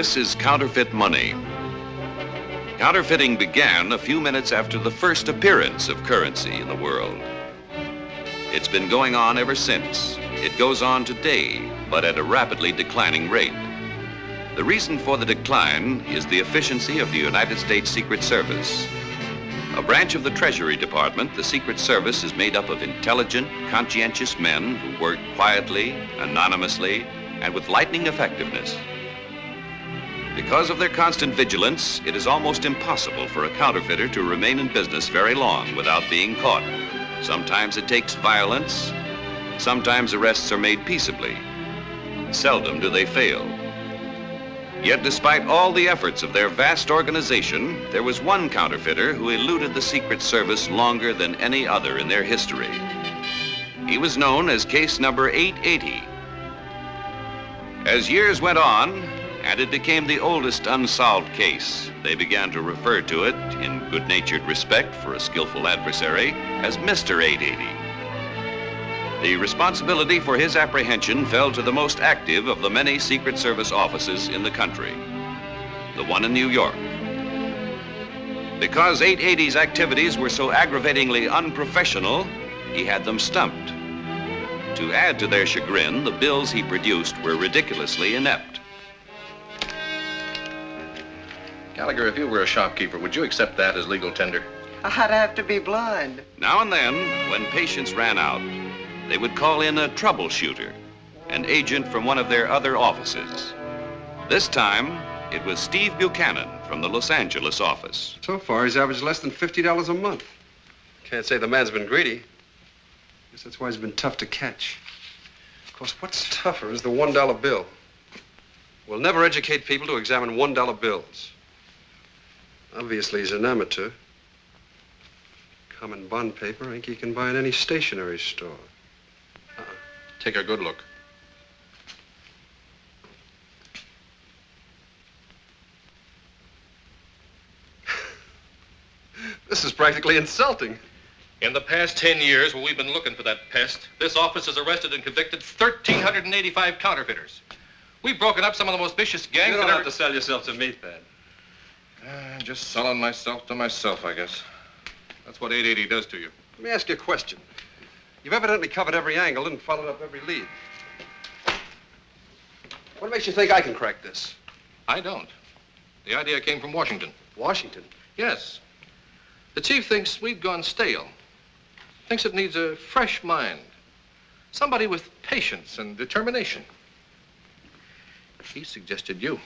This is counterfeit money. Counterfeiting began a few minutes after the first appearance of currency in the world. It's been going on ever since. It goes on today, but at a rapidly declining rate. The reason for the decline is the efficiency of the United States Secret Service. A branch of the Treasury Department, the Secret Service is made up of intelligent, conscientious men who work quietly, anonymously, and with lightning effectiveness. Because of their constant vigilance, it is almost impossible for a counterfeiter to remain in business very long without being caught. Sometimes it takes violence. Sometimes arrests are made peaceably. Seldom do they fail. Yet despite all the efforts of their vast organization, there was one counterfeiter who eluded the Secret Service longer than any other in their history. He was known as case number 880. As years went on, and it became the oldest unsolved case, they began to refer to it, in good-natured respect for a skillful adversary, as Mr. 880. The responsibility for his apprehension fell to the most active of the many Secret Service offices in the country, the one in New York. Because 880's activities were so aggravatingly unprofessional, he had them stumped. To add to their chagrin, the bills he produced were ridiculously inept. Gallagher, if you were a shopkeeper, would you accept that as legal tender? I'd have to be blind. Now and then, when patience ran out, they would call in a troubleshooter, an agent from one of their other offices. This time, it was Steve Buchanan from the Los Angeles office. So far, he's averaged less than $50 a month. Can't say the man's been greedy. Guess that's why he's been tough to catch. Of course, what's tougher is the $1 bill. We'll never educate people to examine $1 bills. Obviously, he's an amateur. Common bond paper, ink you can buy in any stationery store. Take a good look. This is practically insulting. In the past 10 years, when we've been looking for that pest, this office has arrested and convicted 1,385 counterfeiters. We've broken up some of the most vicious gangs. You don't that have to sell yourself to me, Thad. I'm just selling myself to myself, I guess. That's what 880 does to you. Let me ask you a question. You've evidently covered every angle and followed up every lead. What makes you think I can crack this? I don't. The idea came from Washington. Washington? Yes. The chief thinks we've gone stale. Thinks it needs a fresh mind. Somebody with patience and determination. He suggested you.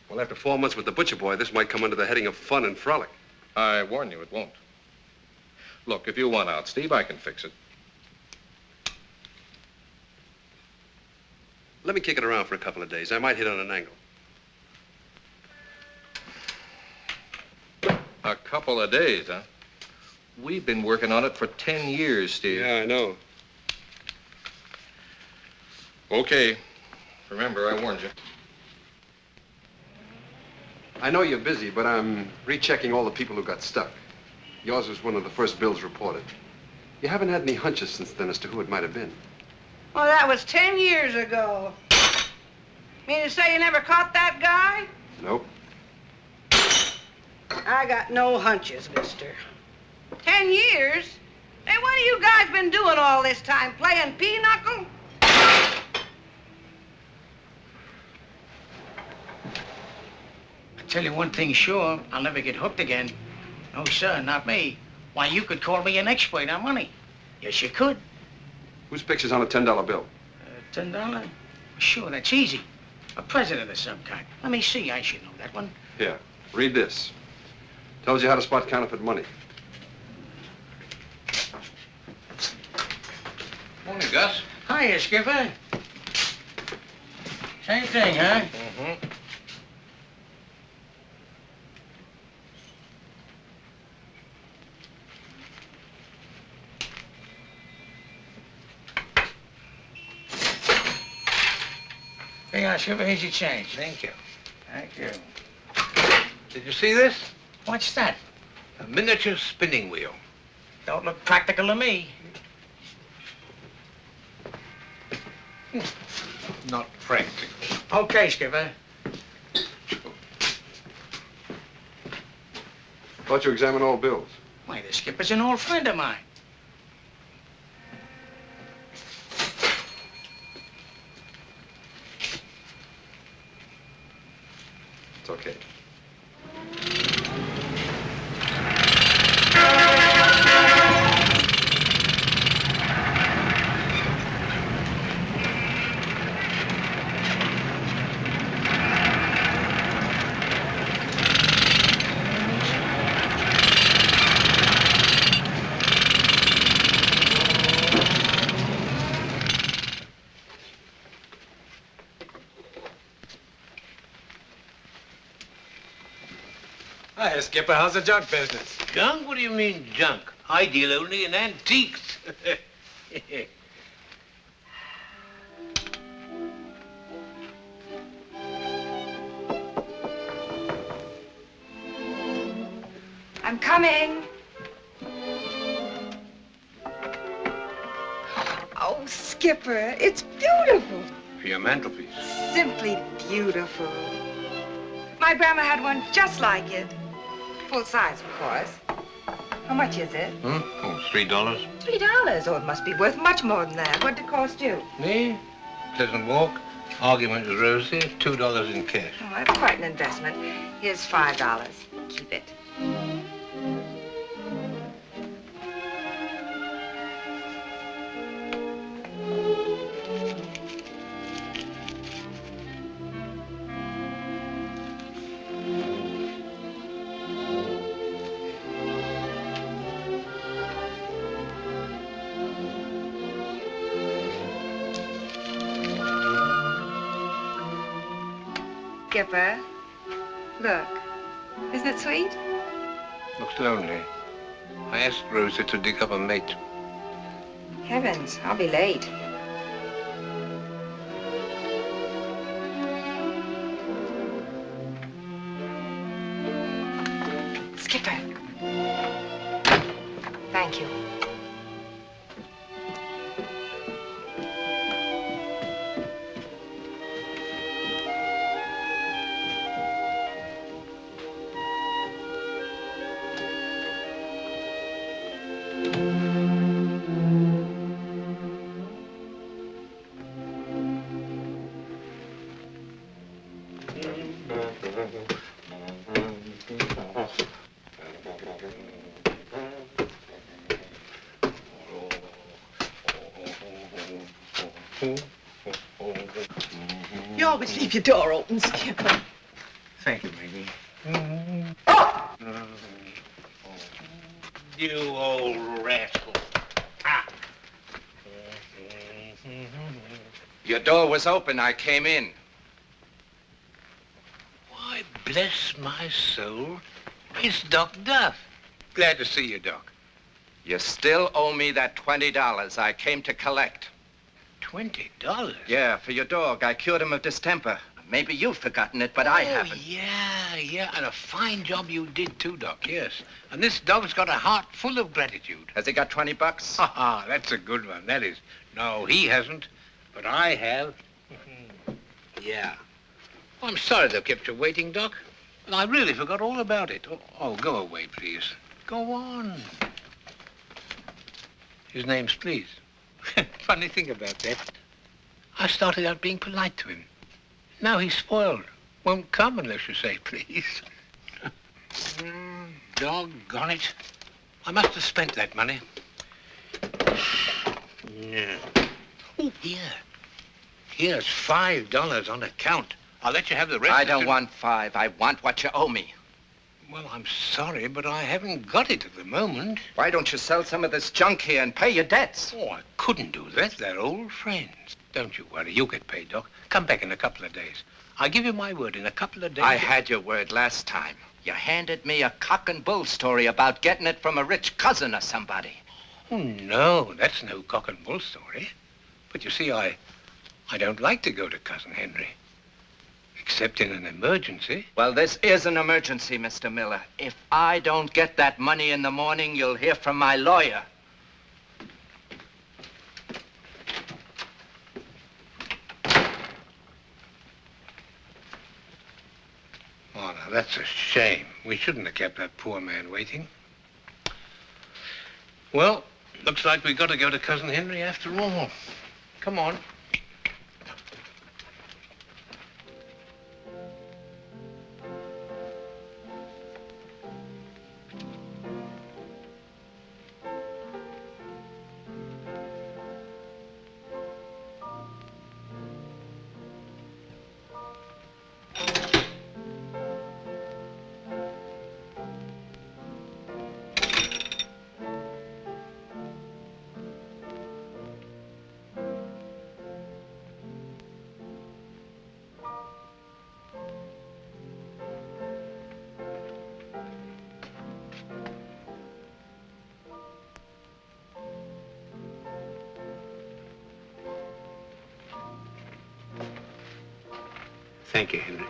Well, after 4 months with the butcher boy, this might come under the heading of fun and frolic. I warn you, it won't. Look, if you want out, Steve, I can fix it. Let me kick it around for a couple of days. I might hit on an angle. A couple of days, huh? We've been working on it for 10 years, Steve. Yeah, I know. Okay. Remember, I warned you. I know you're busy, but I'm rechecking all the people who got stuck. Yours was one of the first bills reported. You haven't had any hunches since then as to who it might have been. Well, that was 10 years ago. Mean to say you never caught that guy? Nope. I got no hunches, mister. 10 years? Hey, what have you guys been doing all this time? Playing pinochle? I tell you one thing sure, I'll never get hooked again. No, sir, not me. Why, you could call me an expert on money. Yes, you could. Whose picture's on a $10 bill? $10? Sure, that's easy. A president of some kind. Let me see, I should know that one. Here, read this. Tells you how to spot counterfeit money. Morning, Gus. Hiya, Skipper. Same thing, huh? Mm-hmm. Hey, Skipper, here's your change. Thank you. Thank you. Did you see this? What's that? A miniature spinning wheel. Don't look practical to me. Not practical. Okay, Skipper. Thought you examined all bills. Why, the skipper's an old friend of mine. It's okay. Hi, Skipper. How's the junk business? Junk? What do you mean, junk? I deal only in antiques. I'm coming. Oh, Skipper, it's beautiful. For your mantelpiece. Simply beautiful. My grandma had one just like it. Full size, of course. How much is it? Oh, $3. $3. Oh, it must be worth much more than that. What did it cost you? Me? Pleasant walk. Argument with Rosie. $2 in cash. Oh, that's quite an investment. Here's $5. Keep it. Skipper, look. Isn't it sweet? Looks lonely. I asked Rosie to dig up a mate. Heavens, I'll be late. Skipper. Thank you. You always leave your door open, Skipper. Thank you, Maggie. You old rascal. Ah. Your door was open. I came in. Why, bless my soul, it's Doc Duff. Glad to see you, Doc. You still owe me that $20 I came to collect. $20? Yeah, for your dog. I cured him of distemper. Maybe you've forgotten it, but I haven't. Yeah, and a fine job you did too, Doc, yes. And this dog's got a heart full of gratitude. Has he got 20 bucks? Ha ha, that's a good one, that is. No, he hasn't, but I have. Yeah. Well, I'm sorry they've kept you waiting, Doc. And I really forgot all about it. Oh, go away, please. Go on. His name's Please. Funny thing about that. I started out being polite to him. Now he's spoiled. Won't come unless you say please. Doggone it. I must have spent that money. Yeah. Oh, here. Here's $5 on account. I'll let you have the rest. I don't want 5. I want what you owe me. Well, I'm sorry, but I haven't got it at the moment. Why don't you sell some of this junk here and pay your debts? Oh, I couldn't do that. They're old friends. Don't you worry. You'll get paid, Doc. Come back in a couple of days. I give you my word, in a couple of days... I had your word last time. You handed me a cock and bull story about getting it from a rich cousin or somebody. Oh, no, that's no cock and bull story. But you see, I don't like to go to Cousin Henry. Except in an emergency. Well, this is an emergency, Mr. Miller. If I don't get that money in the morning, you'll hear from my lawyer. that's a shame. We shouldn't have kept that poor man waiting. Well, looks like we got to go to Cousin Henry after all. Come on. Thank you, Henry.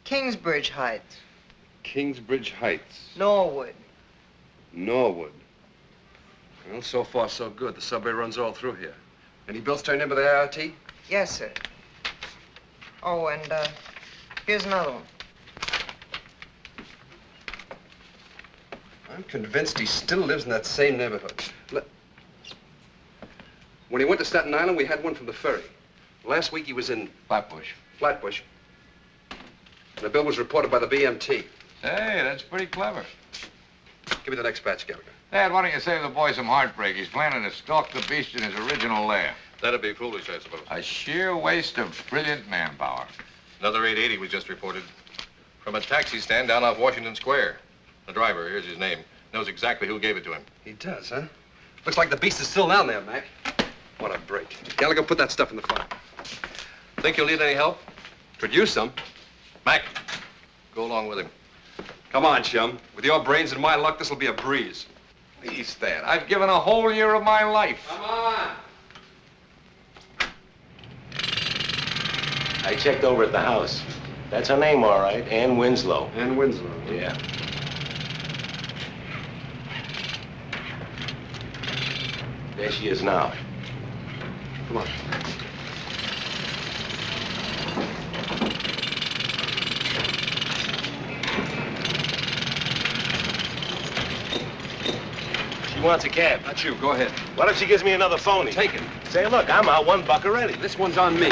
Kingsbridge Heights. Kingsbridge Heights. Norwood. Norwood. Well, so far, so good. The subway runs all through here. Any bills turned in by the ART? Yes, sir. Oh, and here's another one. I'm convinced he still lives in that same neighborhood. When he went to Staten Island, we had one from the ferry. Last week, he was in Flatbush. Flatbush. The bill was reported by the BMT. Hey, that's pretty clever. Give me the next batch, Gallagher. Dad, why don't you save the boy some heartbreak? He's planning to stalk the beast in his original lair. That'd be foolish, I suppose. A sheer waste of brilliant manpower. Another 880 was just reported. From a taxi stand down off Washington Square. The driver, here's his name, knows exactly who gave it to him. He does, huh? Looks like the beast is still down there, Mac. What a break. Gallagher, put that stuff in the file. Think you'll need any help? Could use some. Mac, go along with him. Come on, chum. With your brains and my luck, this'll be a breeze. Please, Dad, I've given a whole year of my life. Come on. I checked over at the house. That's her name, all right. Ann Winslow. Ann Winslow. Yeah. There she is now. Come on. She wants a cab. Not you. Go ahead. What if she gives me another phony? Take it. Say, look, I'm out $1 already. This one's on me.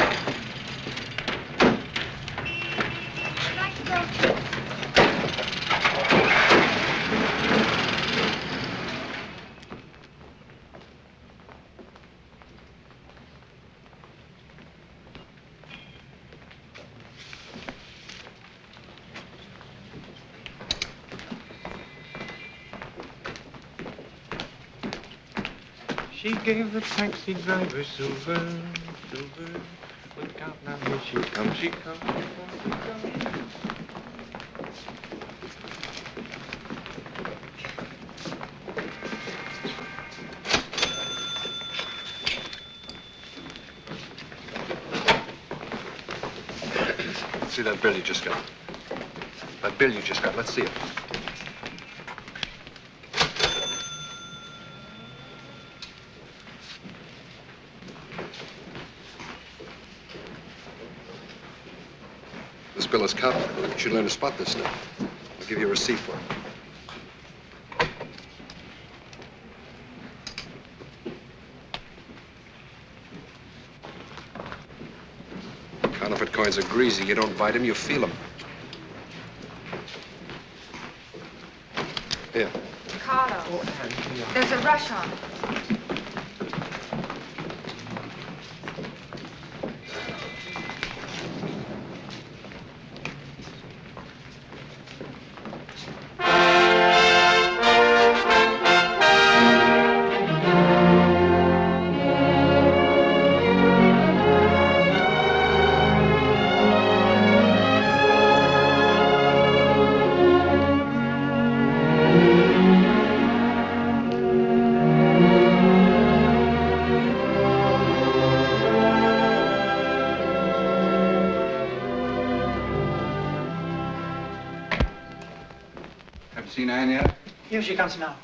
She gave the taxi driver silver. Look out now, here she comes, she comes. See that bill you just got? That bill you just got. Let's see it. This bill is counterfeit. You should learn to spot this stuff. I'll give you a receipt for it. Counterfeit coins are greasy. You don't bite them, you feel them. Here. Carlos, there's a rush on. Seen Anne yet? Here she comes now.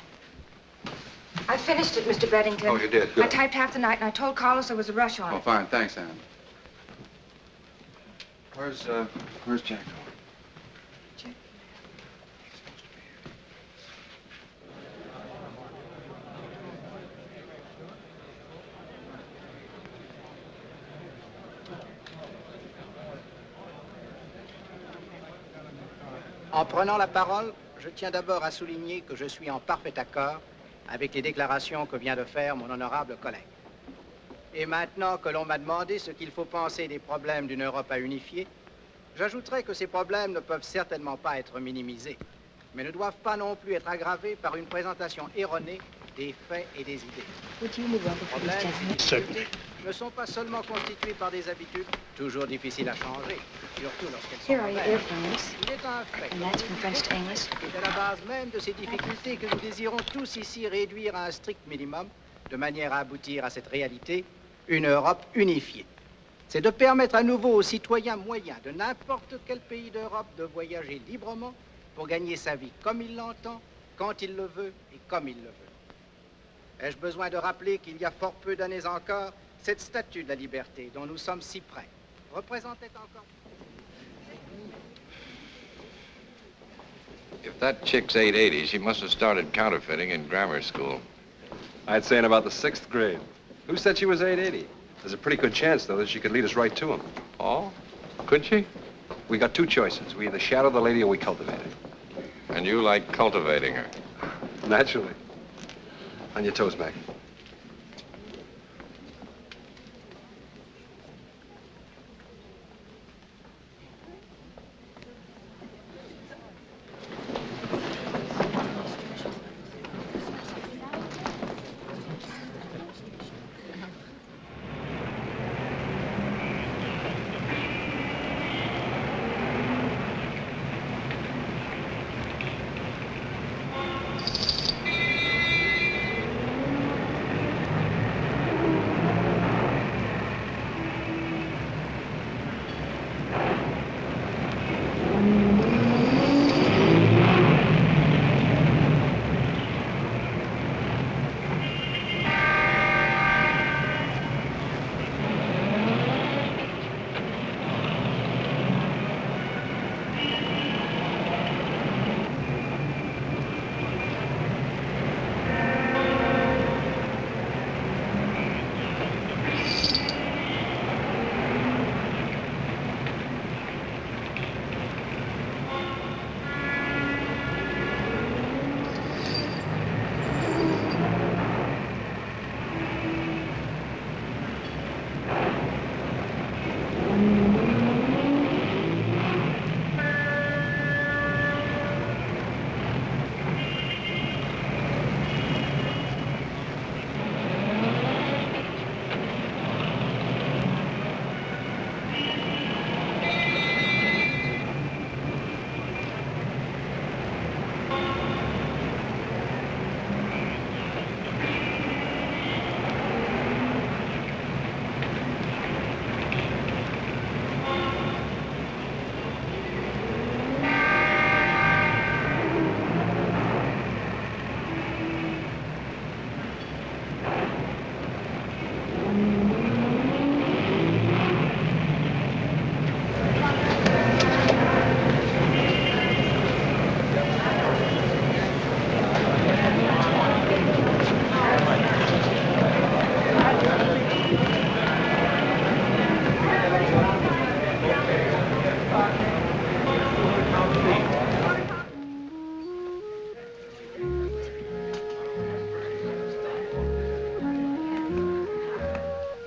I finished it, Mr. Beddington. Oh, you did? Good. I typed half the night, and I told Carlos there was a rush on Oh, it. fine. Thanks, Anne. Where's Jack going? Jack? En prenant la parole, je tiens d'abord à souligner que je suis en parfait accord avec les déclarations que vient de faire mon honorable collègue. Et maintenant que l'on m'a demandé ce qu'il faut penser des problèmes d'une Europe à unifier, j'ajouterai que ces problèmes ne peuvent certainement pas être minimisés, mais ne doivent pas non plus être aggravés par une présentation erronée des faits et des idées. Les problèmes ne sont pas seulement constitués par des habitudes toujours difficiles à changer, surtout lorsqu'elles sont mauvaises. Il est un fait que à la base même de ces difficultés que nous désirons tous ici réduire à un strict minimum, de manière à aboutir à cette réalité, une Europe unifiée. C'est de permettre à nouveau aux citoyens moyens de n'importe quel pays d'Europe de voyager librement pour gagner sa vie comme il l'entend, quand il le veut et comme il le veut. Ai-je besoin de rappeler qu'il y a fort peu d'années encore, cette statue de la liberté dont nous sommes si près représentait encore... If that chick's 880, she must have started counterfeiting in grammar school. I'd say in about the 6th grade. Who said she was 880? There's a pretty good chance, though, that she could lead us right to him. Oh? Could she? We got two choices. We either shadow the lady or we cultivate her. And you like cultivating her? Naturally. On your toes, Mac.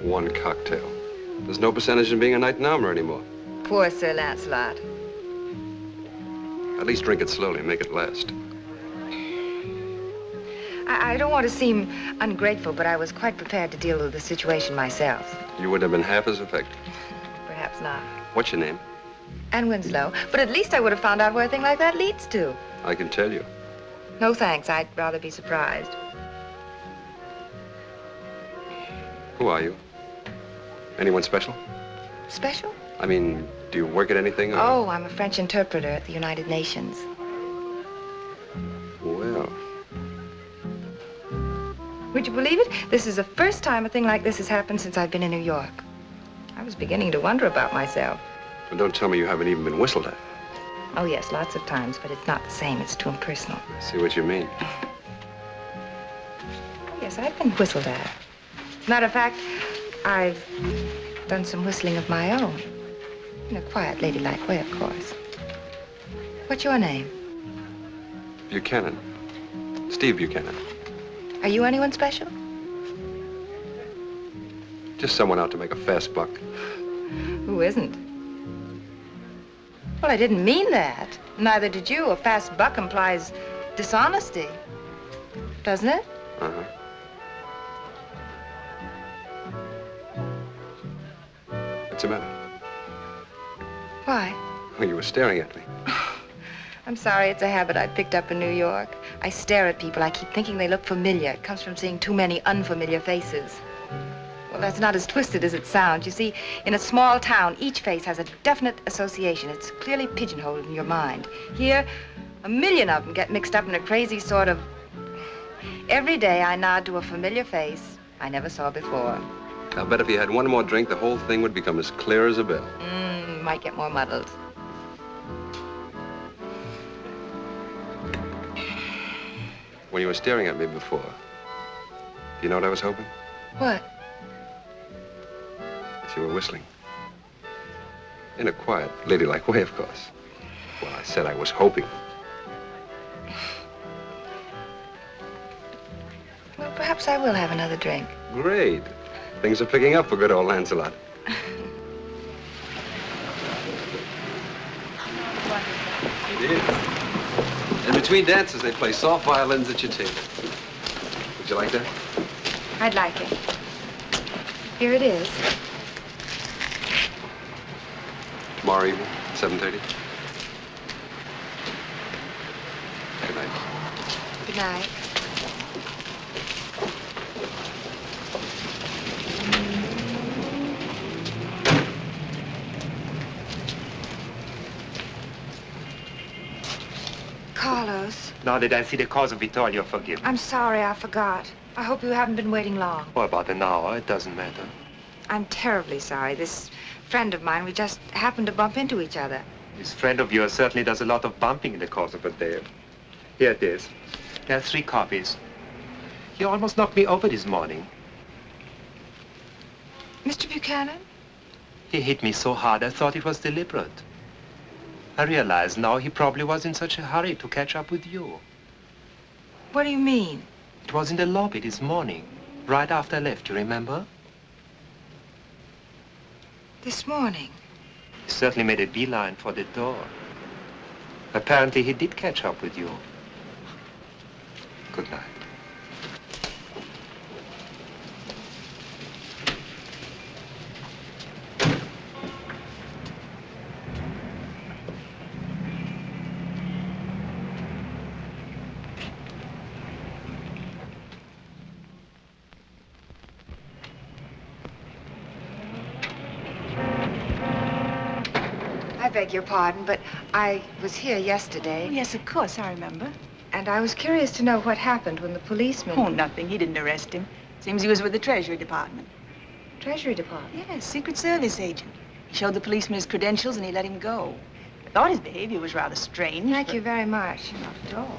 One cocktail. There's no percentage in being a knight in armor anymore. Poor Sir Lancelot. At least drink it slowly and make it last. I don't want to seem ungrateful, but I was quite prepared to deal with the situation myself. You wouldn't have been half as effective. Perhaps not. What's your name? Anne Winslow. But at least I would have found out where a thing like that leads to. I can tell you. No thanks. I'd rather be surprised. Who are you? Anyone special? Special? I mean, do you work at anything? Or... Oh, I'm a French interpreter at the United Nations. Well. Would you believe it? This is the first time a thing like this has happened since I've been in New York. I was beginning to wonder about myself. Well, don't tell me you haven't even been whistled at. Oh, yes, lots of times, but it's not the same. It's too impersonal. I see what you mean. Oh, yes, I've been whistled at. As a matter of fact, I've done some whistling of my own. In a quiet, ladylike way, of course. What's your name? Buchanan. Steve Buchanan. Are you anyone special? Just someone out to make a fast buck. Who isn't? Well, I didn't mean that. Neither did you. A fast buck implies dishonesty. Doesn't it? Uh-huh. What's the matter? Why? Oh, you were staring at me. I'm sorry, it's a habit I picked up in New York. I stare at people. I keep thinking they look familiar. It comes from seeing too many unfamiliar faces. Well, that's not as twisted as it sounds. You see, in a small town, each face has a definite association. It's clearly pigeonholed in your mind. Here, a million of them get mixed up in a crazy sort of... Every day I nod to a familiar face I never saw before. I'll bet if you had one more drink, the whole thing would become as clear as a bell. Might get more muddled. When you were staring at me before, do you know what I was hoping? What? That you were whistling. In a quiet, ladylike way, of course. Well, I said I was hoping. Well, perhaps I will have another drink. Great. Things are picking up for good old Lancelot. It is. In between dances, they play soft violins at your table. Would you like that? I'd like it. Here it is. Tomorrow evening, 7:30. Good night. Good night. Carlos. Now that I see the cause of it all, you're forgiven. I'm sorry, I forgot. I hope you haven't been waiting long. Oh, about an hour. It doesn't matter. I'm terribly sorry. This friend of mine, we just happened to bump into each other. This friend of yours certainly does a lot of bumping in the course of a day. Here it is. There are 3 copies. He almost knocked me over this morning. Mr. Buchanan? He hit me so hard I thought it was deliberate. I realize now he probably was in such a hurry to catch up with you. What do you mean? It was in the lobby this morning, right after I left, you remember? This morning? He certainly made a beeline for the door. Apparently he did catch up with you. Good night. I beg your pardon, but I was here yesterday. Yes, of course, I remember. And I was curious to know what happened when the policeman... Oh, nothing. He didn't arrest him. Seems he was with the Treasury Department. Treasury Department? Yes, Secret Service agent. He showed the policeman his credentials and he let him go. I thought his behavior was rather strange. Thank you very much. Not at all.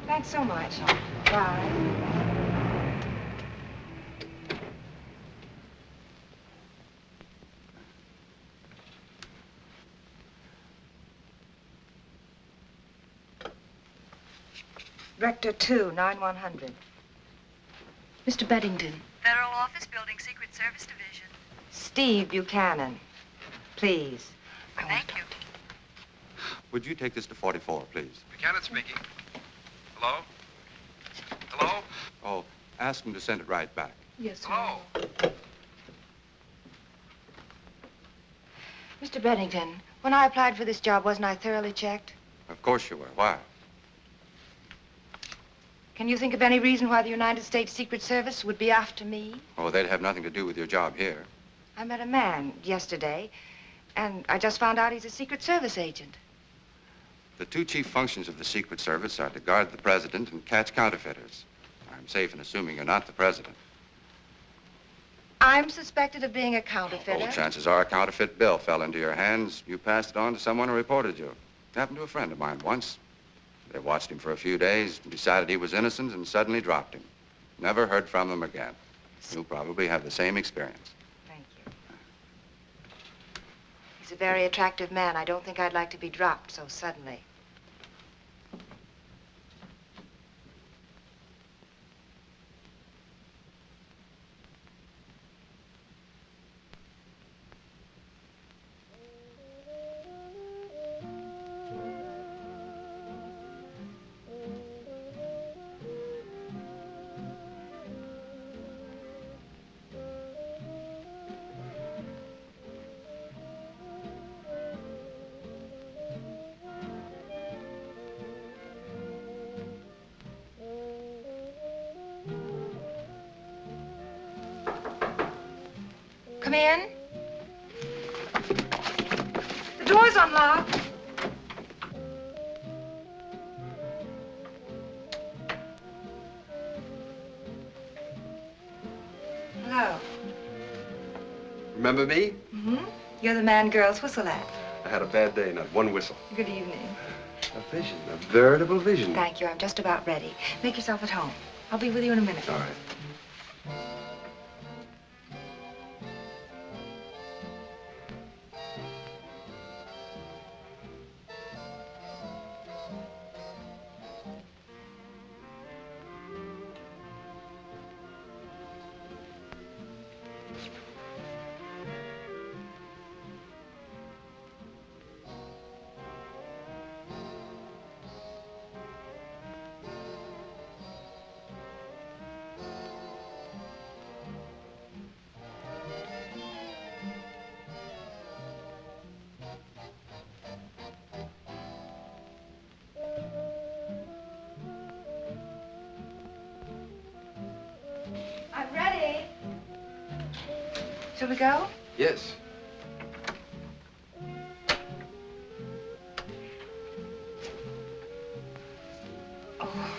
Thanks so much. Bye. Rector 2, 9100. Mr. Beddington. Federal Office Building, Secret Service Division. Steve Buchanan, please. Thank you. Would you take this to 44, please? Buchanan speaking. Hello? Hello? Oh, ask him to send it right back. Yes, sir. Hello? Mr. Bennington, when I applied for this job, wasn't I thoroughly checked? Of course you were. Why? Can you think of any reason why the United States Secret Service would be after me? Oh, they'd have nothing to do with your job here. I met a man yesterday, and I just found out he's a Secret Service agent. The two chief functions of the Secret Service are to guard the president and catch counterfeiters. I'm safe in assuming you're not the president. I'm suspected of being a counterfeiter. Oh, chances are a counterfeit bill fell into your hands. You passed it on to someone who reported you. It happened to a friend of mine once. They watched him for a few days, decided he was innocent, and suddenly dropped him. Never heard from him again. You'll probably have the same experience. Thank you. He's a very attractive man. I don't think I'd like to be dropped so suddenly. Come in. The door's unlocked. Hello. Remember me? Mm-hmm. You're the man girls whistle at. I had a bad day, not one whistle. Good evening. A vision, a veritable vision. Thank you. I'm just about ready. Make yourself at home. I'll be with you in a minute. All right. I'm ready. Shall we go? Yes. Oh.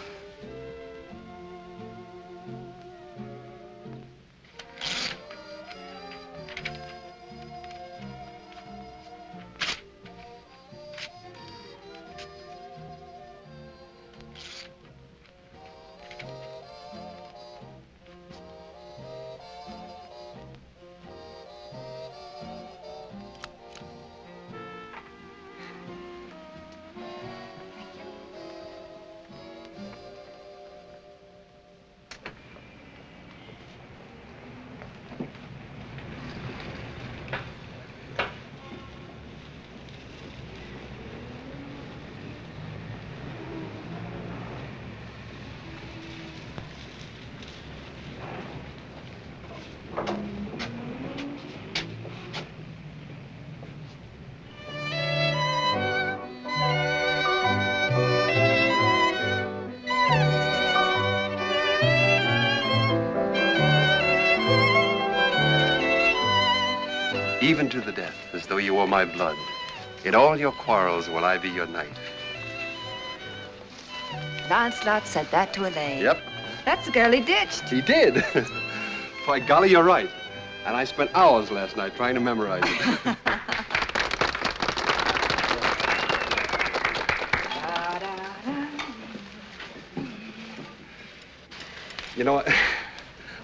Even to the death, as though you were my blood. In all your quarrels will I be your knight. Lancelot said that to Elaine. Yep. That's the girl he ditched. He did. By golly, you're right. And I spent hours last night trying to memorize it. You know,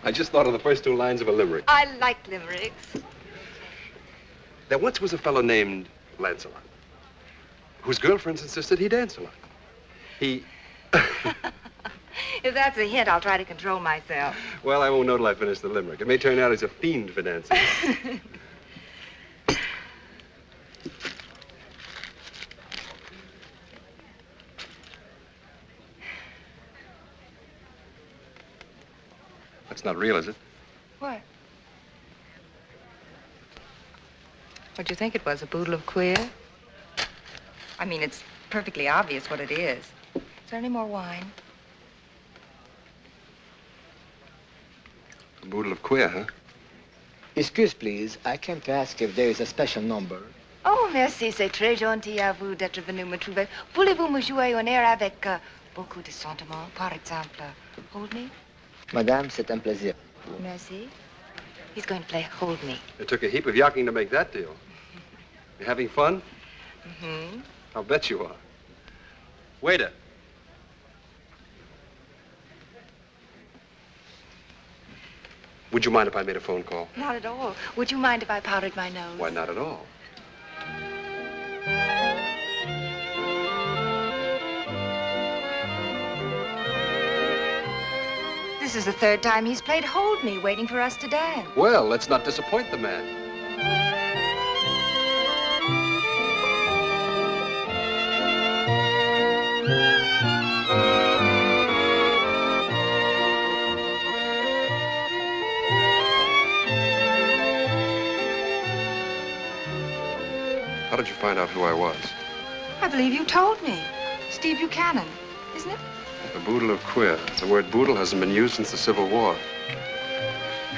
I just thought of the first two lines of a limerick. I like limericks. There once was a fellow named Lancelot, whose girlfriends insisted he dance a lot. He... If that's a hint, I'll try to control myself. Well, I won't know till I finish the limerick. It may turn out he's a fiend for dancing. That's not real, is it? What? What'd you think it was, a boodle of queer? I mean, it's perfectly obvious what it is. Is there any more wine? A boodle of queer, huh? Excuse, please. I came to ask if there is a special number. Oh, merci, c'est très gentil à vous d'être venu me trouver. Voulez-vous me jouer un air avec beaucoup de sentiments? Par exemple, Hold Me? Madame, c'est un plaisir. Merci. He's going to play Hold Me. It took a heap of yakking to make that deal. You having fun? Mm-hmm. I'll bet you are. Waiter. Would you mind if I made a phone call? Not at all. Would you mind if I powdered my nose? Why, not at all. This is the third time he's played Hold Me, waiting for us to dance. Well, let's not disappoint the man. How did you find out who I was? I believe you told me. Steve Buchanan, isn't it? A boodle of queer. The word boodle hasn't been used since the Civil War.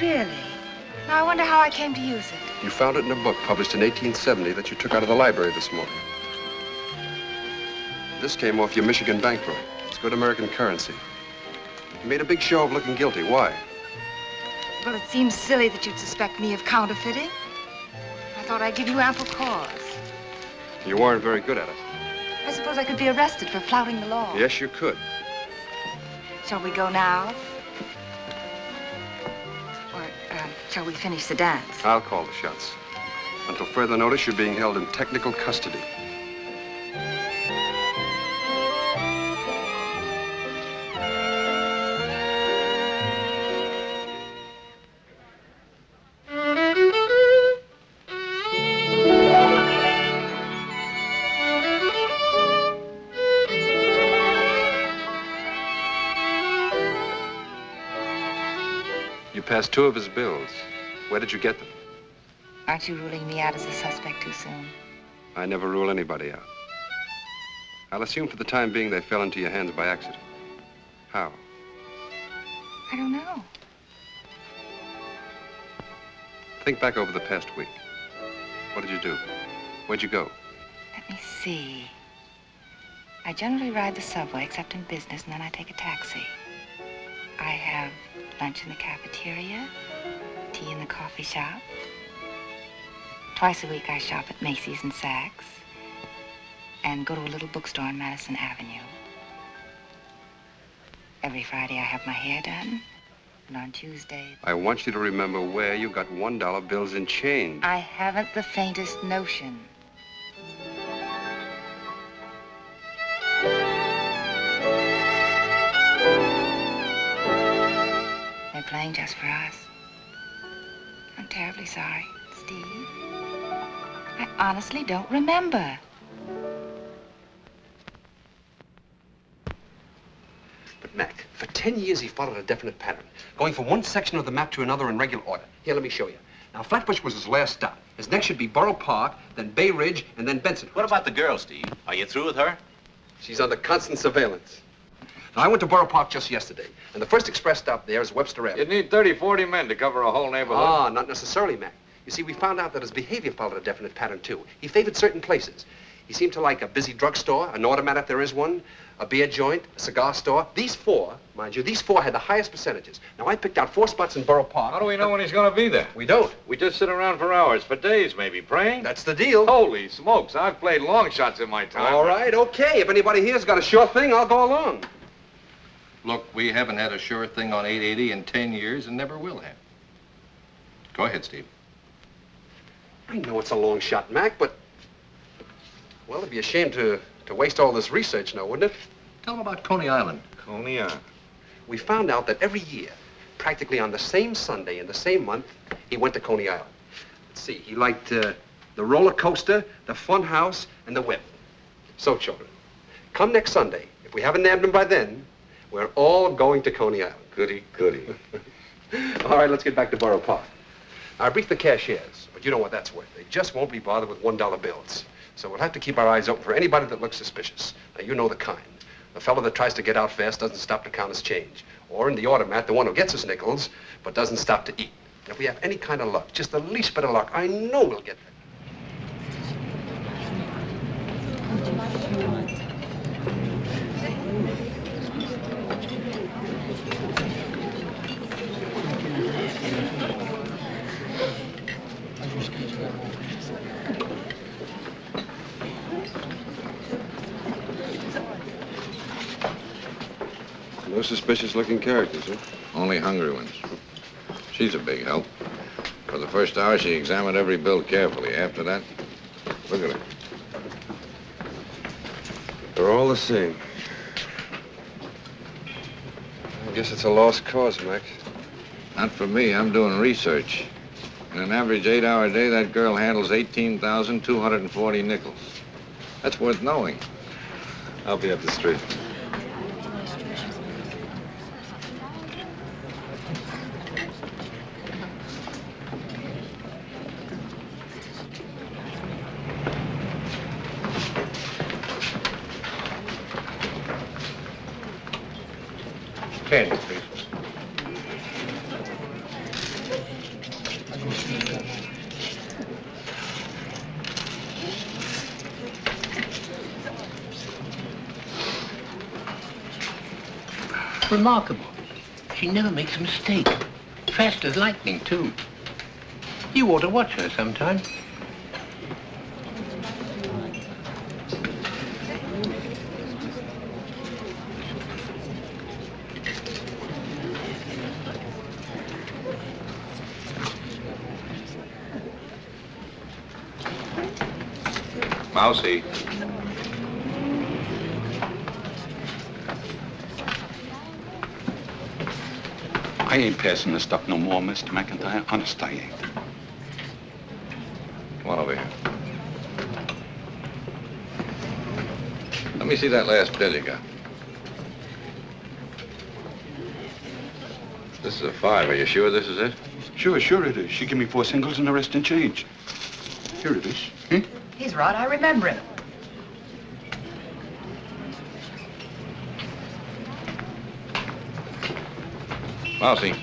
Really? Now I wonder how I came to use it. You found it in a book published in 1870 that you took out of the library this morning. This came off your Michigan bankroll. It's good American currency. You made a big show of looking guilty. Why? Well, it seems silly that you'd suspect me of counterfeiting. I thought I'd give you ample cause. You weren't very good at it. I suppose I could be arrested for flouting the law. Yes, you could. Shall we go now? Or shall we finish the dance? I'll call the shots. Until further notice, you're being held in technical custody. Passed 2 of his bills. Where did you get them? Aren't you ruling me out as a suspect too soon? I never rule anybody out. I'll assume for the time being they fell into your hands by accident. How? I don't know. Think back over the past week. What did you do? Where'd you go? Let me see. I generally ride the subway, except in business, and then I take a taxi. I have lunch in the cafeteria, tea in the coffee shop. Twice a week I shop at Macy's and Saks, and go to a little bookstore on Madison Avenue. Every Friday I have my hair done, and on Tuesday... I want you to remember where you got $1 bills in change. I haven't the faintest notion. They're playing just for us. I'm terribly sorry, Steve. I honestly don't remember. But, Mac, for 10 years he followed a definite pattern, going from one section of the map to another in regular order. Here, let me show you. Now, Flatbush was his last stop. His next should be Borough Park, then Bay Ridge, and then Benson. What about the girl, Steve? Are you through with her? She's under constant surveillance. Now, I went to Borough Park just yesterday, and the first express stop there is Webster Avenue. You'd need 30, 40 men to cover a whole neighborhood. Ah, not necessarily, Mac. You see, we found out that his behavior followed a definite pattern, too. He favored certain places. He seemed to like a busy drugstore, an automat if there is one, a beer joint, a cigar store. These 4, mind you, these 4 had the highest percentages. Now, I picked out 4 spots in Borough Park. How do we know when he's going to be there? We don't. We just sit around for hours, for days maybe, praying. That's the deal. Holy smokes, I've played long shots in my time. All right, okay. If anybody here's got a sure thing, I'll go along. Look, we haven't had a sure thing on 880 in 10 years and never will have. Go ahead, Steve. I know it's a long shot, Mac, but... Well, it'd be a shame to waste all this research now, wouldn't it? Tell them about Coney Island. Coney Island. we found out that every year, practically on the same Sunday in the same month, he went to Coney Island. Let's see, he liked the roller coaster, the fun house, and the whip. So, children, come next Sunday. If we haven't nabbed him by then, we're all going to Coney Island. Goody, goody. All right, let's get back to Borough Park. I briefed the cashiers, but you know what that's worth. They just won't be bothered with $1 bills. So we'll have to keep our eyes open for anybody that looks suspicious. Now, you know the kind. The fellow that tries to get out fast doesn't stop to count his change. Or in the automat, the one who gets his nickels, but doesn't stop to eat. And if we have any kind of luck, just the least bit of luck, I know we'll get there. No suspicious-looking characters, huh? Only hungry ones. She's a big help. For the first hour, she examined every bill carefully. After that, look at her. They're all the same. I guess it's a lost cause, Mac. Not for me. I'm doing research. In an average 8-hour day, that girl handles 18,240 nickels. That's worth knowing. I'll be up the street. Candy, please. Remarkable. She never makes a mistake. Fast as lightning, too. You ought to watch her sometime. Mousy. I ain't passing this stuff no more, Mr. McIntyre. Honest, I ain't. Come on over here. Let me see that last bill you got. This is a 5. Are you sure this is it? Sure it is. She gave me 4 singles and the rest in change. Here it is. He's right. I remember him. Mousy,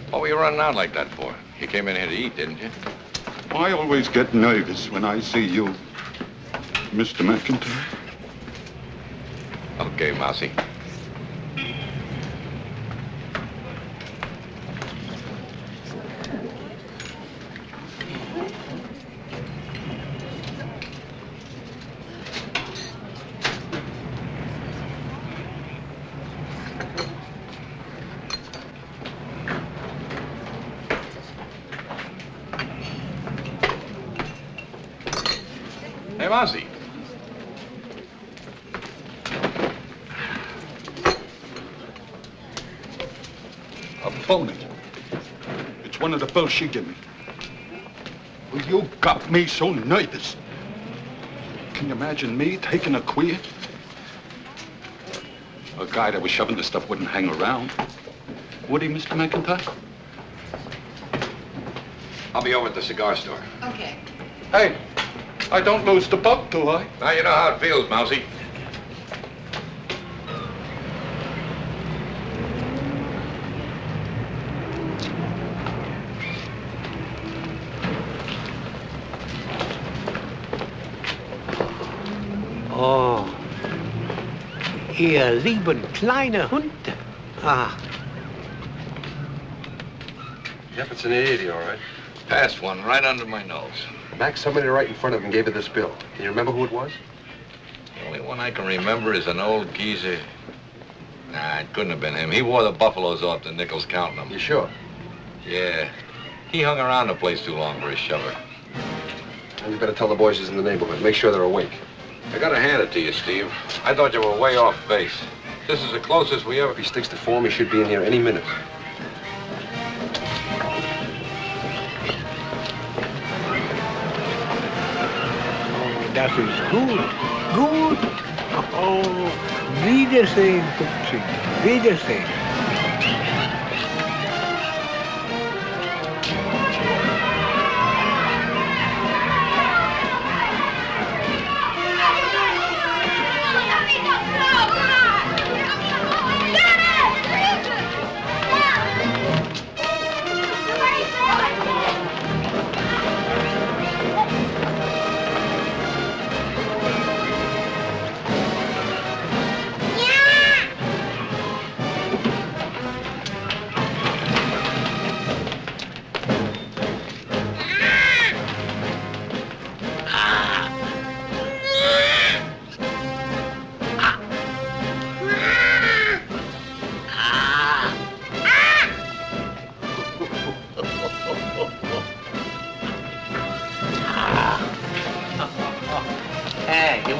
what were you running out like that for? You came in here to eat, didn't you? I always get nervous when I see you, Mr. McIntyre. Okay, Mousy. Hey, Mousy. A phony. It's one of the bills she gave me. Well, you got me so nervous. Can you imagine me taking a queer? A guy that was shoving this stuff wouldn't hang around. Would he, Mr. McIntyre? I'll be over at the cigar store. Okay. Hey, I don't lose the buck, do I? Now you know how it feels, Mousy. Oh, ihr lieben kleine Hunde. Ah. Yep, it's an 80, all right. Passed one right under my nose. Max, somebody right in front of him gave her this bill. Can you remember who it was? The only one I can remember is an old geezer. Nah, it couldn't have been him. He wore the buffaloes off the nickels counting them. You sure? Yeah. He hung around the place too long for his shover. Well, you better tell the boys he's in the neighborhood. Make sure they're awake. I gotta hand it to you, Steve. I thought you were way off base. This is the closest we ever... If he sticks to form, he should be in here any minute. That is good. Good. Oh, Wiedersehen, Pupsi. Wiedersehen.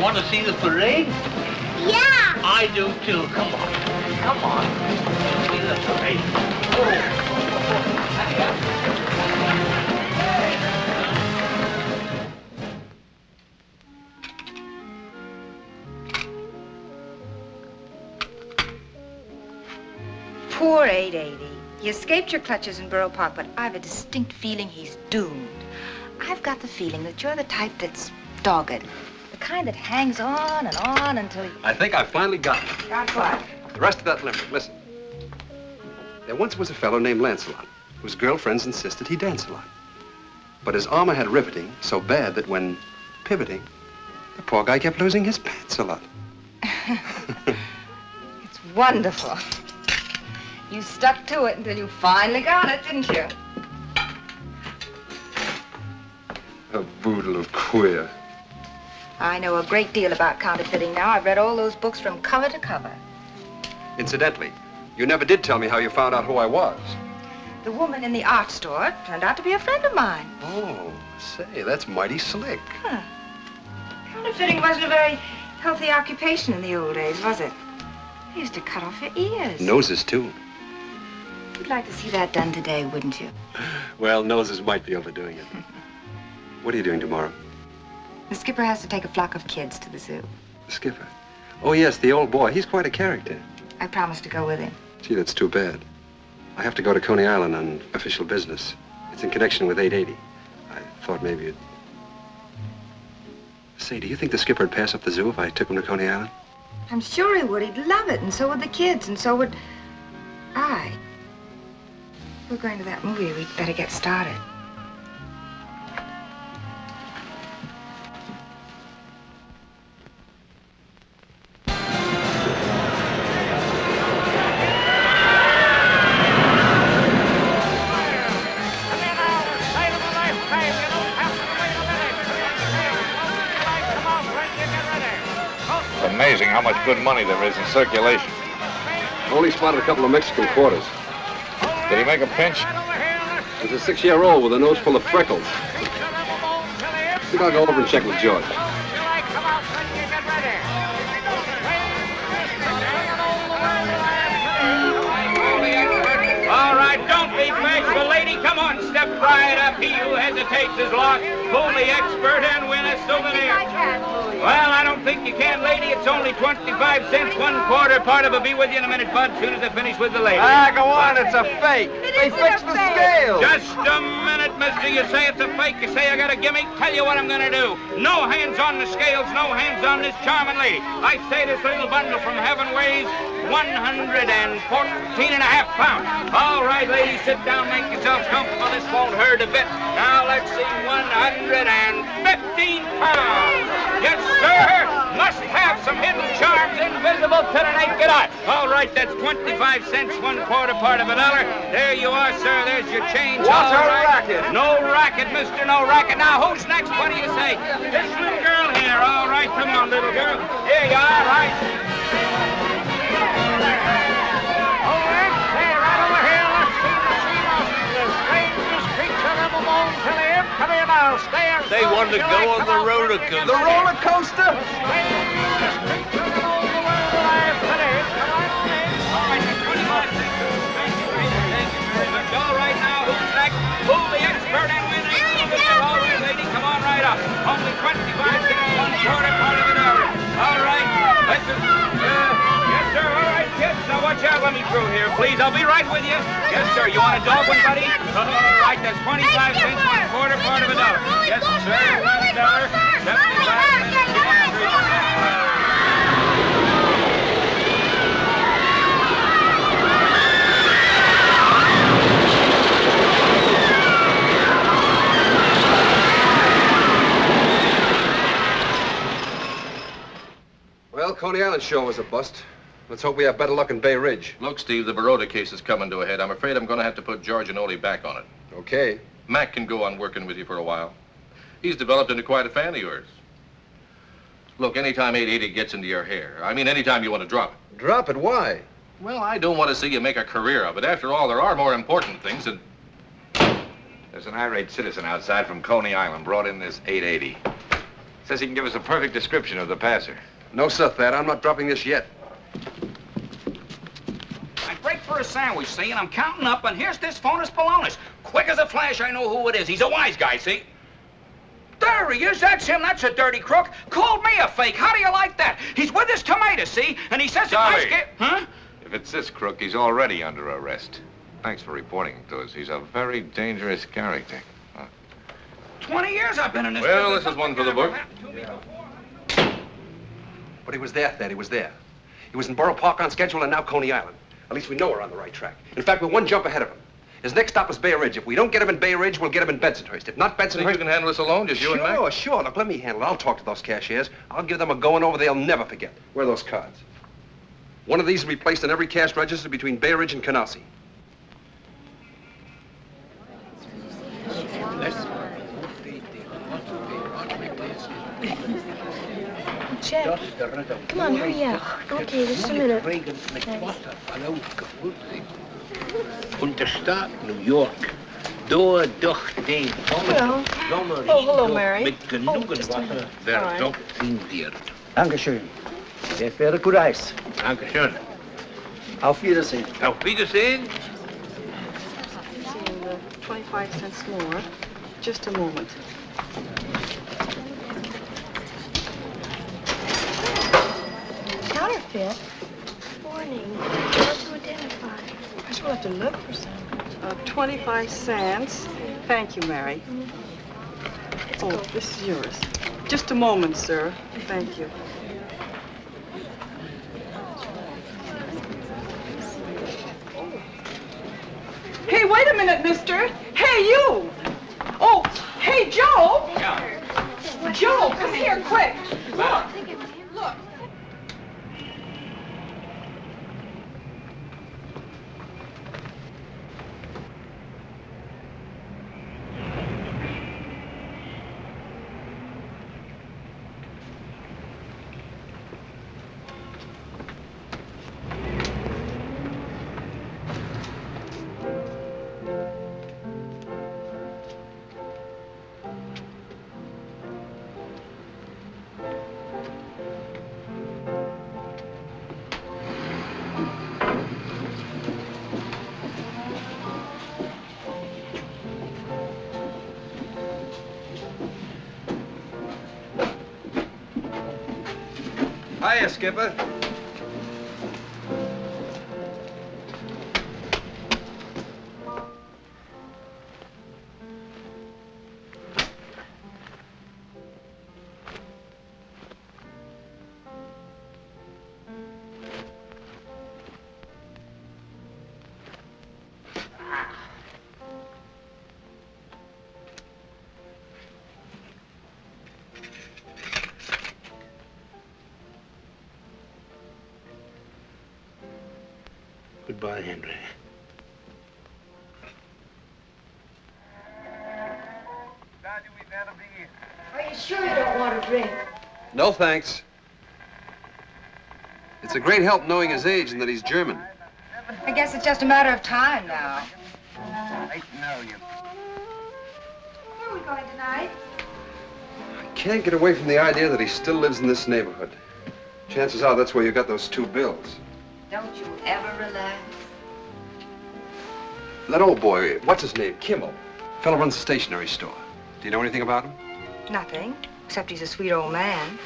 Want to see the parade? Yeah! I do too. Come on. Come on. See the parade. Poor 880. He escaped your clutches in Borough Park, but I've a distinct feeling he's doomed. I've got the feeling that you're the type that's dogged. The kind that hangs on and on until he... I think I finally got it. Got what? The rest of that limerick, listen. There once was a fellow named Lancelot, whose girlfriends insisted he dance a lot. But his armor had riveting so bad that when pivoting, the poor guy kept losing his pants a lot. It's wonderful. You stuck to it until you finally got it, didn't you? A boodle of queer. I know a great deal about counterfeiting now. I've read all those books from cover to cover. Incidentally, you never did tell me how you found out who I was. The woman in the art store turned out to be a friend of mine. Oh, say, that's mighty slick. Huh. Counterfeiting wasn't a very healthy occupation in the old days, was it? They used to cut off your ears. Noses, too. You'd like to see that done today, wouldn't you? Well, noses might be overdoing it. What are you doing tomorrow? The skipper has to take a flock of kids to the zoo. The skipper? Oh, yes, the old boy. He's quite a character. I promised to go with him. Gee, that's too bad. I have to go to Coney Island on official business. It's in connection with 880. I thought maybe you'd... Say, do you think the skipper would pass up the zoo if I took him to Coney Island? I'm sure he would. He'd love it, and so would the kids, and so would I. We're going to that movie. We'd better get started. Amazing how much good money there is in circulation. Only spotted a couple of Mexican quarters. Did he make a pinch? He's a 6-year-old with a nose full of freckles. Think I'll go over and check with George. All right, don't be bashful, lady. Come on, step right up. He who hesitates is lost. Fool the expert and win a souvenir. Well, I don't think you can, lady. It's only 25 cents, 1/4 part of a. Be with you in a minute, Bud, as soon as I finish with the lady. Ah, go on, it's a fake. They fixed the scale. Just a minute, mister. You say it's a fake. You say I got a gimmick. Tell you what I'm going to do. No hands on the scales, no hands on this charming lady. I say this little bundle from heaven weighs 114.5 pounds. All right, ladies, sit down, make yourselves comfortable. This won't hurt a bit. Now, let's see, 115 pounds. Yes, sir. Must have some hidden charms invisible to the naked eye. All right, that's 25 cents, 1/4 part of a dollar. There you are, sir. There's your change. What's all a right. racket? No racket, mister, no racket. Now, who's next? What do you say? This little girl here. All right, come on, little girl. Here you are, right? They want to go on the roller coaster. The roller coaster? let me through here, please. I'll be right with you. Yes, sir. You want a dog one, buddy? All right, that's 25 cents, 1/4 part of a dollar. Yes, sir. $1, 75 cents. Well, Coney Island show was a bust. Let's hope we have better luck in Bay Ridge. Look, Steve, the Baroda case is coming to a head. I'm afraid I'm going to have to put George and Ole back on it. Okay. Mac can go on working with you for a while. He's developed into quite a fan of yours. Look, anytime 880 gets into your hair, I mean, anytime you want to drop it. Drop it? Why? Well, I don't want to see you make a career of it. After all, there are more important things than... There's an irate citizen outside from Coney Island brought in this 880. Says he can give us a perfect description of the passer. No, sir, Thad. I'm not dropping this yet. I break for a sandwich, see, and I'm counting up, and here's this phonus Polonus. Quick as a flash, I know who it is. He's a wise guy, see? There he is. That's him. That's a dirty crook. Called me a fake. How do you like that? He's with his tomato, see? And he says... Sorry. Huh? If it's this crook, he's already under arrest. Thanks for reporting it to us. He's a very dangerous character. 20 years I've been in this Well, business. this is one for the book. But he was there, Thad. He was there. He was in Borough Park on schedule and now Coney Island. At least we know we're on the right track. In fact, we're one jump ahead of him. His next stop is Bay Ridge. If we don't get him in Bay Ridge, we'll get him in Bensonhurst. If not Bensonhurst... Think you can handle this alone, just you and Mac? Sure, sure. Look, let me handle it. I'll talk to those cashiers. I'll give them a going over they'll never forget. Where are those cards? One of these will be placed in every cash register between Bay Ridge and Canarsie. Chet, come on, hurry up. Okay, just a minute. Und der Staat New York, da doch den Well, hello, Mary. mit genügend Wasser versorgt wird. Dankeschön. Sehr verehrte Kurais. Dankeschön. Auf Wiedersehen. Auf Wiedersehen. 25 cents more. Just a moment. Counterfeit? Warning. Hard to identify. I guess we'll have to look for some. 25 cents. Thank you, Mary. Oh, this is yours. Just a moment, sir. Thank you. Hey, wait a minute, mister. Hey, you. Oh, hey, Joe. Yeah. Joe, come here, quick. Look. Look. Hiya, Skipper. Goodbye, Henry. Are you sure you don't want a drink? No, thanks. It's a great help knowing his age and that he's German. I guess it's just a matter of time now. I know you. Where are we going tonight? I can't get away from the idea that he still lives in this neighborhood. Chances are that's where you got those 2 bills. Don't you ever relax? That old boy, what's his name? Kimmel. Fellow runs a stationery store. Do you know anything about him? Nothing, except he's a sweet old man.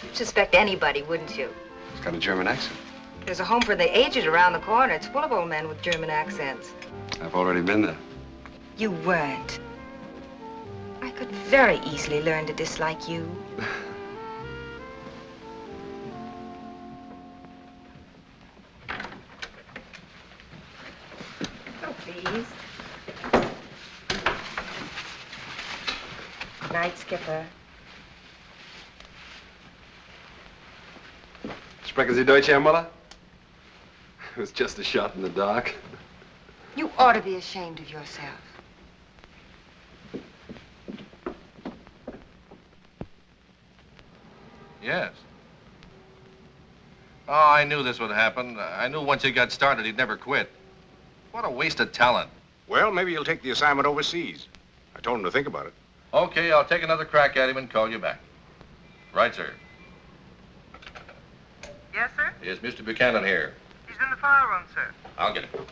You'd suspect anybody, wouldn't you? He's got a German accent. There's a home for the aged around the corner. It's full of old men with German accents. I've already been there. You weren't. I could very easily learn to dislike you. Oh, please. Good night, Skipper. Sprechen Sie Deutsch, Herr Mueller? It was just a shot in the dark. You ought to be ashamed of yourself. Yes. Oh, I knew this would happen. I knew once he got started, he'd never quit. What a waste of talent. Well, maybe you'll take the assignment overseas. I told him to think about it. Okay, I'll take another crack at him and call you back. Right, sir. Yes, sir? Is Mr. Buchanan here? He's in the file room, sir. I'll get him.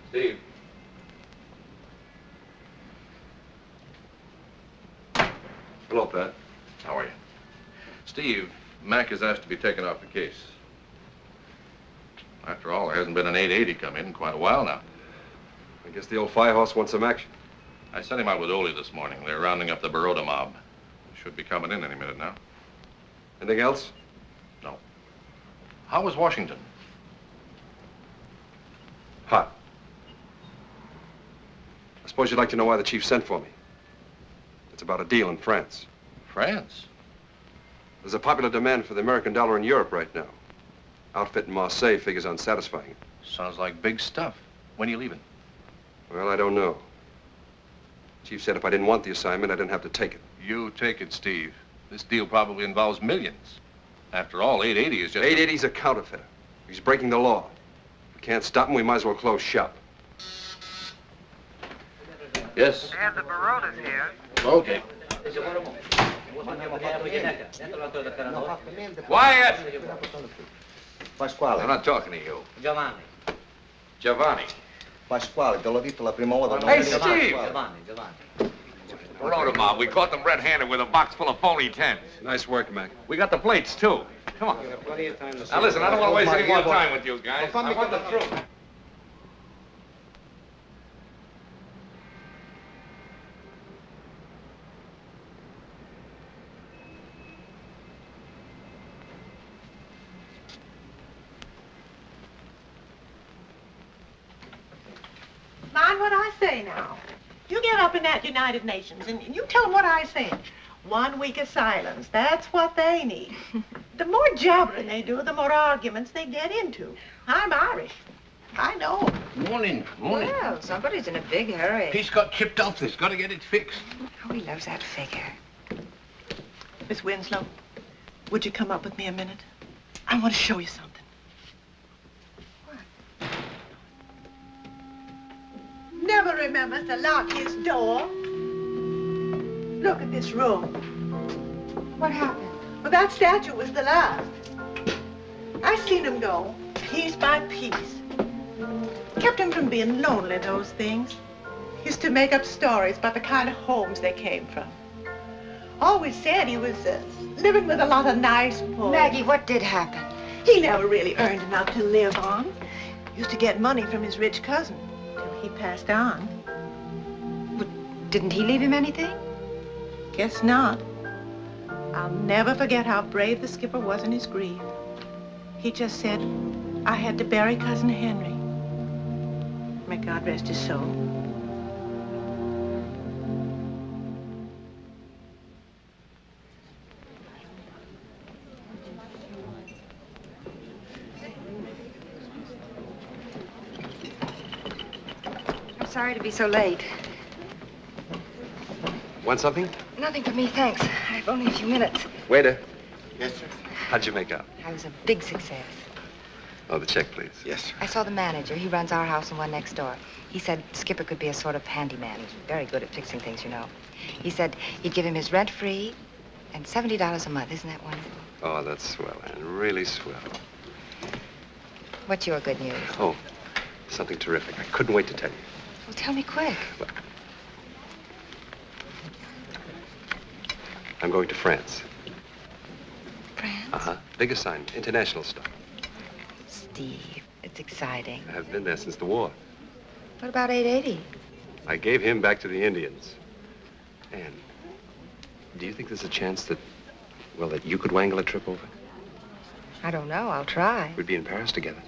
Steve. Hello, Pat. How are you? Steve, Mac has asked to be taken off the case. After all, there hasn't been an 880 come in quite a while now. I guess the old firehorse wants some action. I sent him out with Ole this morning. They're rounding up the Baroda mob. Should be coming in any minute now. Anything else? No. How was Washington? Hot. I suppose you'd like to know why the chief sent for me. It's about a deal in France. France? There's a popular demand for the American dollar in Europe right now. Outfit in Marseille figures on satisfying it. Sounds like big stuff. When are you leaving? Well, I don't know. Chief said if I didn't want the assignment, I didn't have to take it. You take it, Steve. This deal probably involves millions. After all, 880 is just... 880's a counterfeiter. He's breaking the law. If we can't stop him, we might as well close shop. Yes? They have the Barodas here. Okay. Quiet! Pasquale. I'm not talking to you. Giovanni. Giovanni. Pasquale, te l'ho visto la prima volta. Hey, Steve! Giovanni. Baroda mob. We caught them red-handed with a box full of phony tens. Nice work, Mac. We got the plates, too. Come on. Now, listen, I don't want to waste any more time with you guys. I want the truth. Mind what I say now. You get up in that United Nations and you tell them what I said. 1 week of silence. That's what they need. The more jabbering they do, the more arguments they get into. I'm Irish. I know. Morning. Well, somebody's in a big hurry. Piece got chipped off this. Got to get it fixed. Oh, he loves that figure. Miss Winslow, would you come up with me a minute? I want to show you something. Never remembers to lock his door. Look at this room. What happened? Well, that statue was the last. I seen him go, piece by piece. Kept him from being lonely, those things. Used to make up stories about the kind of homes they came from. Always said he was living with a lot of nice folks. Maggie, what did happen? He never really earned enough to live on. Used to get money from his rich cousin till he passed on. But didn't he leave him anything? Guess not. I'll never forget how brave the skipper was in his grief. He just said, I had to bury Cousin Henry. May God rest his soul. I'm sorry to be so late. Want something? Nothing for me, thanks. I've only a few minutes. Waiter. Yes, sir. How'd you make out? I was a big success. Oh, the check, please. Yes, sir. I saw the manager. He runs our house and one next door. He said Skipper could be a sort of handyman. He's very good at fixing things, you know. He said he'd give him his rent free and $70 a month. Isn't that wonderful? Oh, that's swell, Ann. Really swell. What's your good news? Oh, something terrific. I couldn't wait to tell you. Well, tell me quick. Look. I'm going to France. Uh-huh. Big assignment. International stuff. Steve, it's exciting. I've been there since the war. What about 880? I gave him back to the Indians. Ann, do you think there's a chance that, well, that you could wangle a trip over? I don't know. I'll try. We'd be in Paris together.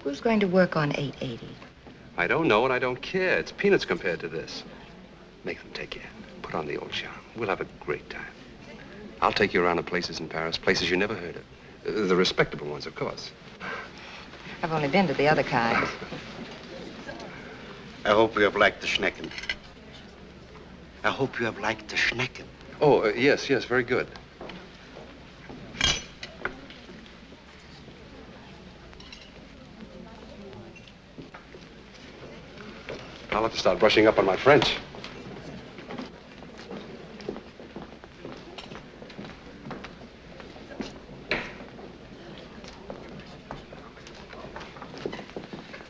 Who's going to work on 880? I don't know and I don't care. It's peanuts compared to this. Make them take you in. Put on the old charm. We'll have a great time. I'll take you around to places in Paris, places you never heard of. The respectable ones, of course. I've only been to the other kinds. I hope you have liked the Schnecken. I hope you have liked the Schnecken. Oh, yes, very good. I'll have to start brushing up on my French.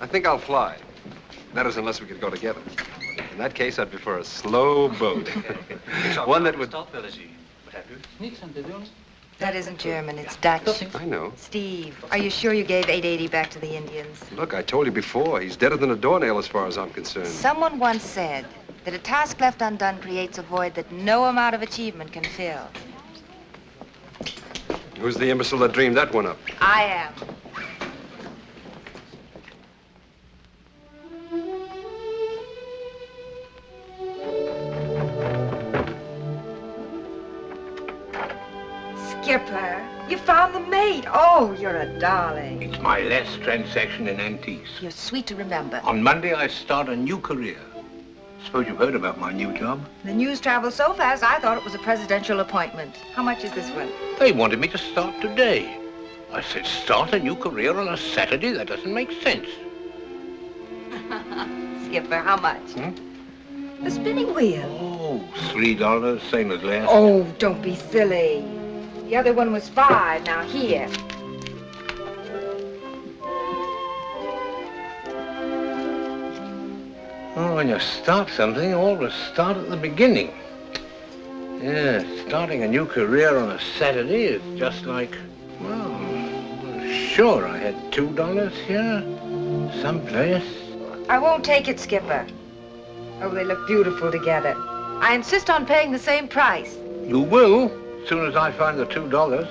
I think I'll fly. That is, unless we could go together. In that case, I'd prefer a slow boat. One that would... That isn't German, it's Dutch. I know. Steve, are you sure you gave 880 back to the Indians? Look, I told you before, he's deader than a doornail as far as I'm concerned. Someone once said that a task left undone creates a void that no amount of achievement can fill. Who's the imbecile that dreamed that one up? I am. Skipper, you found the mate. Oh, you're a darling. It's my last transaction in antiques. You're sweet to remember. On Monday, I start a new career. Suppose you've heard about my new job? The news travels so fast, I thought it was a presidential appointment. How much is this one? They wanted me to start today. I said, start a new career on a Saturday? That doesn't make sense. Skipper, how much? The spinning wheel. Oh, $3, same as last. Oh, don't be silly. The other one was $5. Now here. Oh, when you start something, you always start at the beginning. Yeah, starting a new career on a Saturday is just like, well, sure, I had $2 here, someplace. I won't take it, Skipper. Oh, they look beautiful together. I insist on paying the same price. You will, as soon as I find the $2.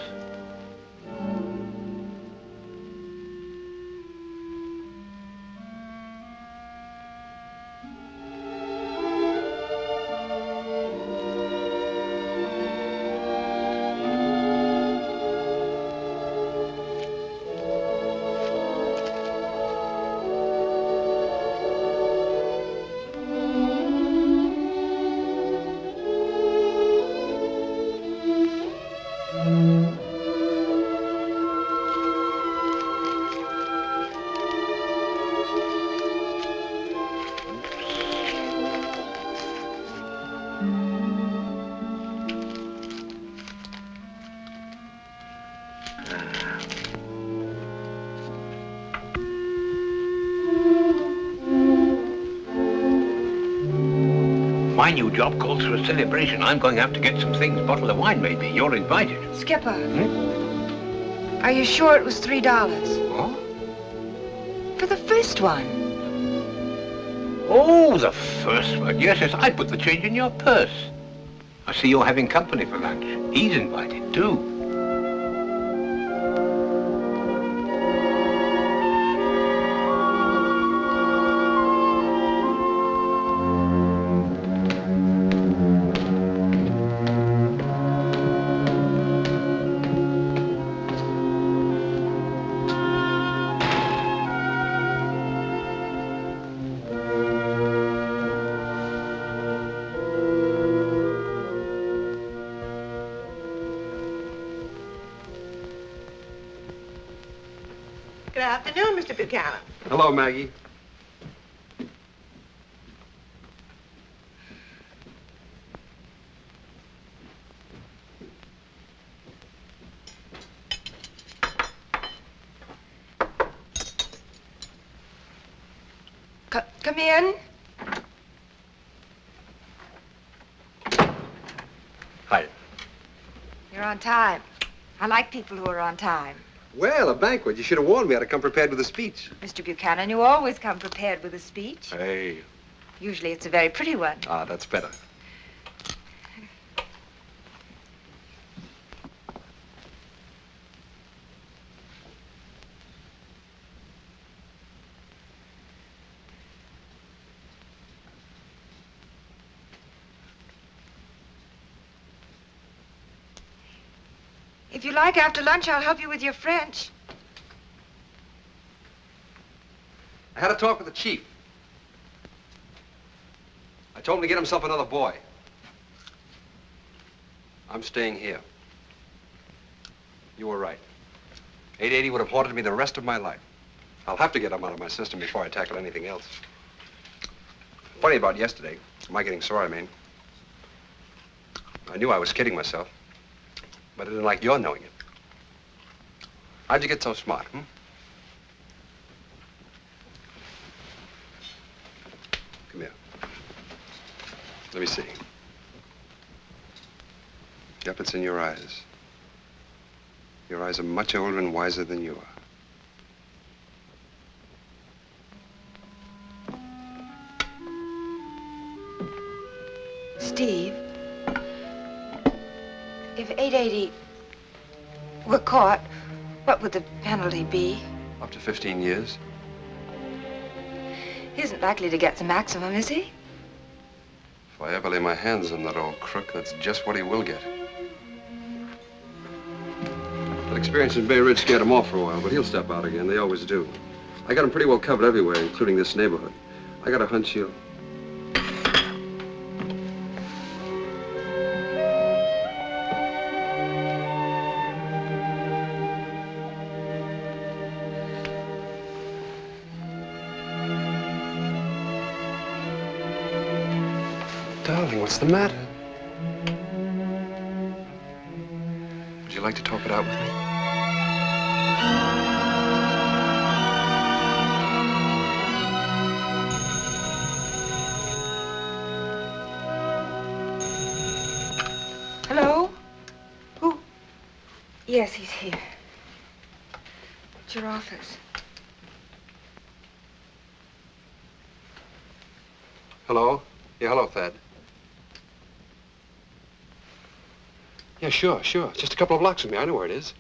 My new job calls for a celebration. I'm going to have to get some things, bottle of wine maybe. You're invited. Skipper, are you sure it was $3? What? For the first one. Oh, the first one. Yes, I put the change in your purse. I see you're having company for lunch. He's invited, too. Good afternoon, Mr. Buchanan. Hello, Maggie. Come in. Hi. You're on time. I like people who are on time. Well, a banquet. You should have warned me. I'd have come prepared with a speech. Mr. Buchanan, you always come prepared with a speech. Hey. Usually it's a very pretty one. Ah, that's better. If you like, after lunch, I'll help you with your French. I had a talk with the chief. I told him to get himself another boy. I'm staying here. You were right. 880 would have haunted me the rest of my life. I'll have to get him out of my system before I tackle anything else. Funny about yesterday, my getting sore, I mean. I knew I was kidding myself, but I didn't like your knowing it. How'd you get so smart, hmm? Come here. Let me see. Yep, it's in your eyes. Your eyes are much older and wiser than you are. Steve, if 880 were caught, what would the penalty be? Up to 15 years. He isn't likely to get the maximum, is he? If I ever lay my hands on that old crook, that's just what he will get. That experience in Bay Ridge scared him off for a while, but he'll step out again. They always do. I got him pretty well covered everywhere, including this neighborhood. I got a hunch he'll... Darling, what's the matter? Would you like to talk it out with me? Hello? Who? Yes, he's here. What's your office? Hello? Yeah, hello, Thad. Yeah, sure. Just a couple of blocks from me. I know where it is.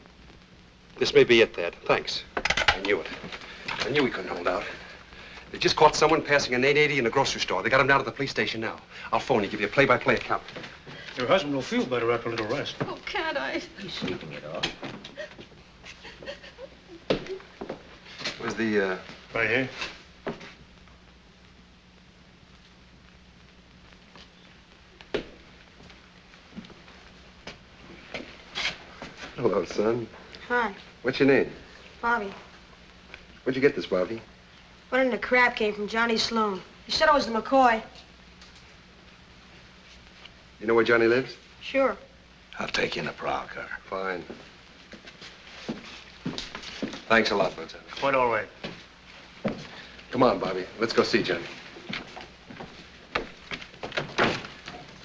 This may be it, Thad. Thanks. I knew it. I knew we couldn't hold out. They just caught someone passing an 880 in a grocery store. They got him down to the police station now. I'll phone you, give you a play-by-play account. Your husband will feel better after a little rest. Oh, can't I? He's sleeping it off. Where's the, Right here. Hello, son. Hi, What's your name? Bobby. Where'd you get this, Bobby? One in the crab came from Johnny Sloan. He said it was the McCoy. You know where Johnny lives? Sure. I'll take you in a prowl car. Fine. Thanks a lot, Lieutenant. Quite all right. Come on, Bobby. Let's go see Johnny.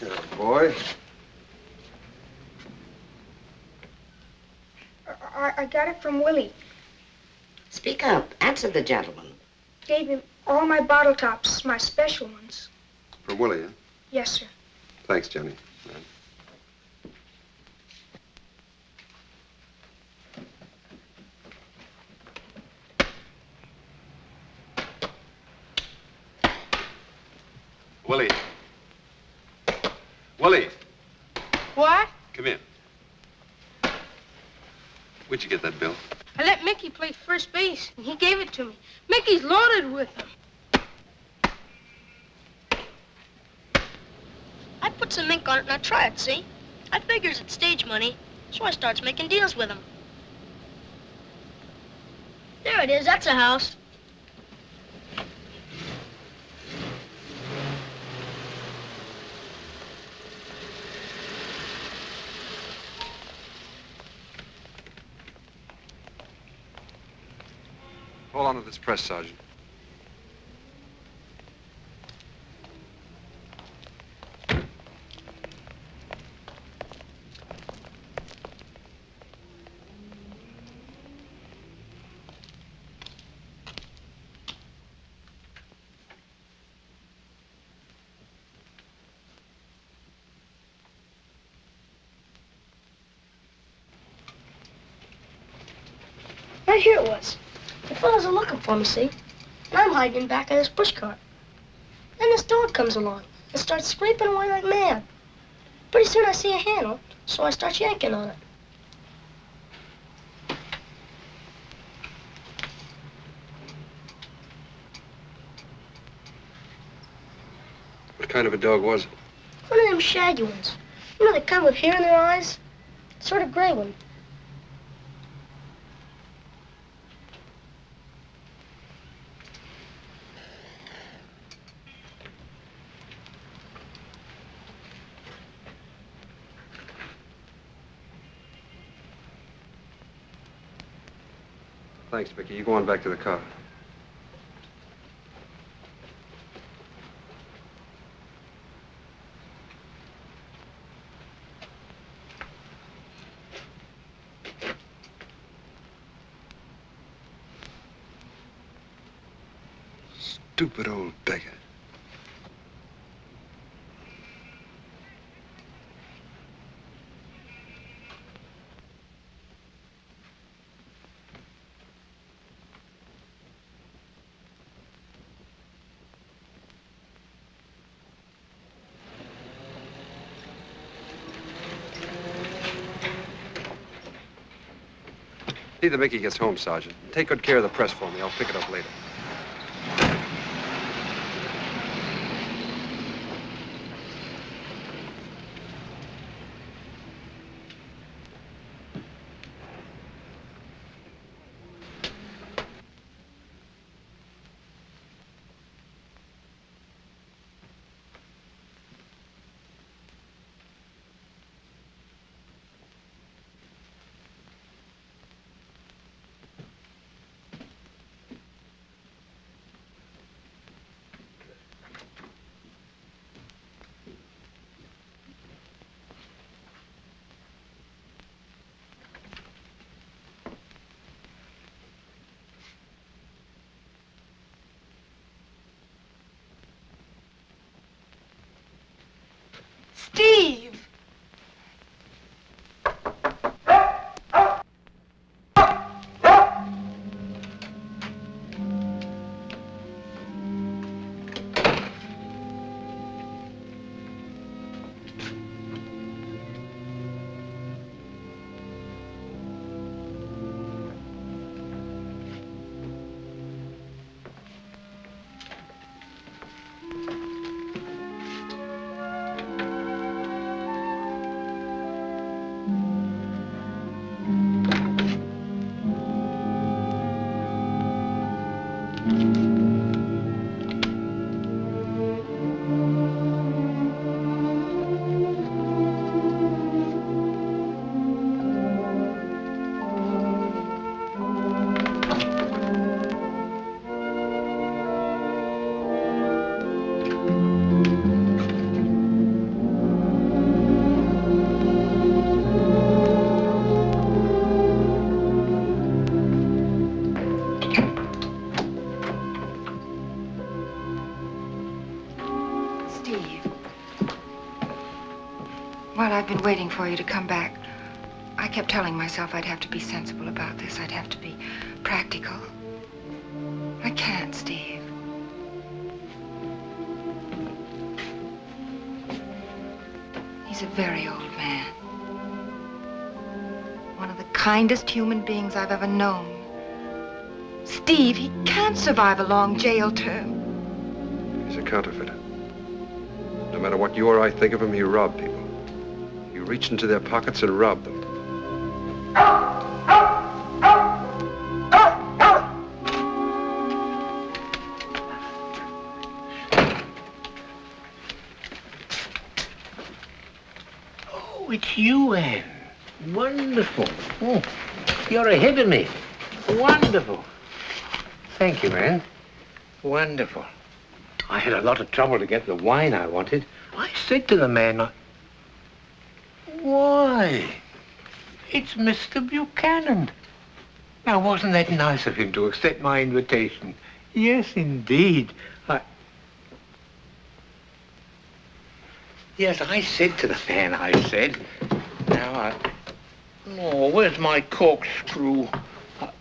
Good boy. I got it from Willie. Speak up. Answer the gentleman. Gave him all my bottle tops, my special ones. From Willie, huh? Yes, sir. Thanks, Johnny. Willie. Willie, What? come here. Where'd you get that bill? I let Mickey play first base, and he gave it to me. Mickey's loaded with them. I put some ink on it and I try it, see? I figures it's stage money, so I starts making deals with him. There it is, that's a house. Hold on to this press, Sergeant. Right here it was. The fellas are looking for me, see? And I'm hiding in back of this bush cart. Then this dog comes along and starts scraping away like mad. Pretty soon I see a handle, so I start yanking on it. What kind of a dog was it? One of them shaggy ones. You know, they come with hair in their eyes? Sort of gray one. Thanks, Vicky. You go on back to the car. Stupid old beggar. See that Mickey gets home, Sergeant. Take good care of the press for me. I'll pick it up later. Steve! Well, I've been waiting for you to come back. I kept telling myself I'd have to be sensible about this. I'd have to be practical. I can't, Steve. He's a very old man. One of the kindest human beings I've ever known. Steve, he can't survive a long jail term. He's a counterfeiter. No matter what you or I think of him, he robbed people. He reached into their pockets and robbed them. Oh, it's you, Anne. Wonderful. Oh, you're ahead of me. Wonderful. Thank you, Anne. Wonderful. I had a lot of trouble to get the wine I wanted. I said to the man, why, it's Mr. Buchanan. Now, wasn't that nice of him to accept my invitation? Yes, indeed. Yes, I said to the man, I said, oh, where's my corkscrew?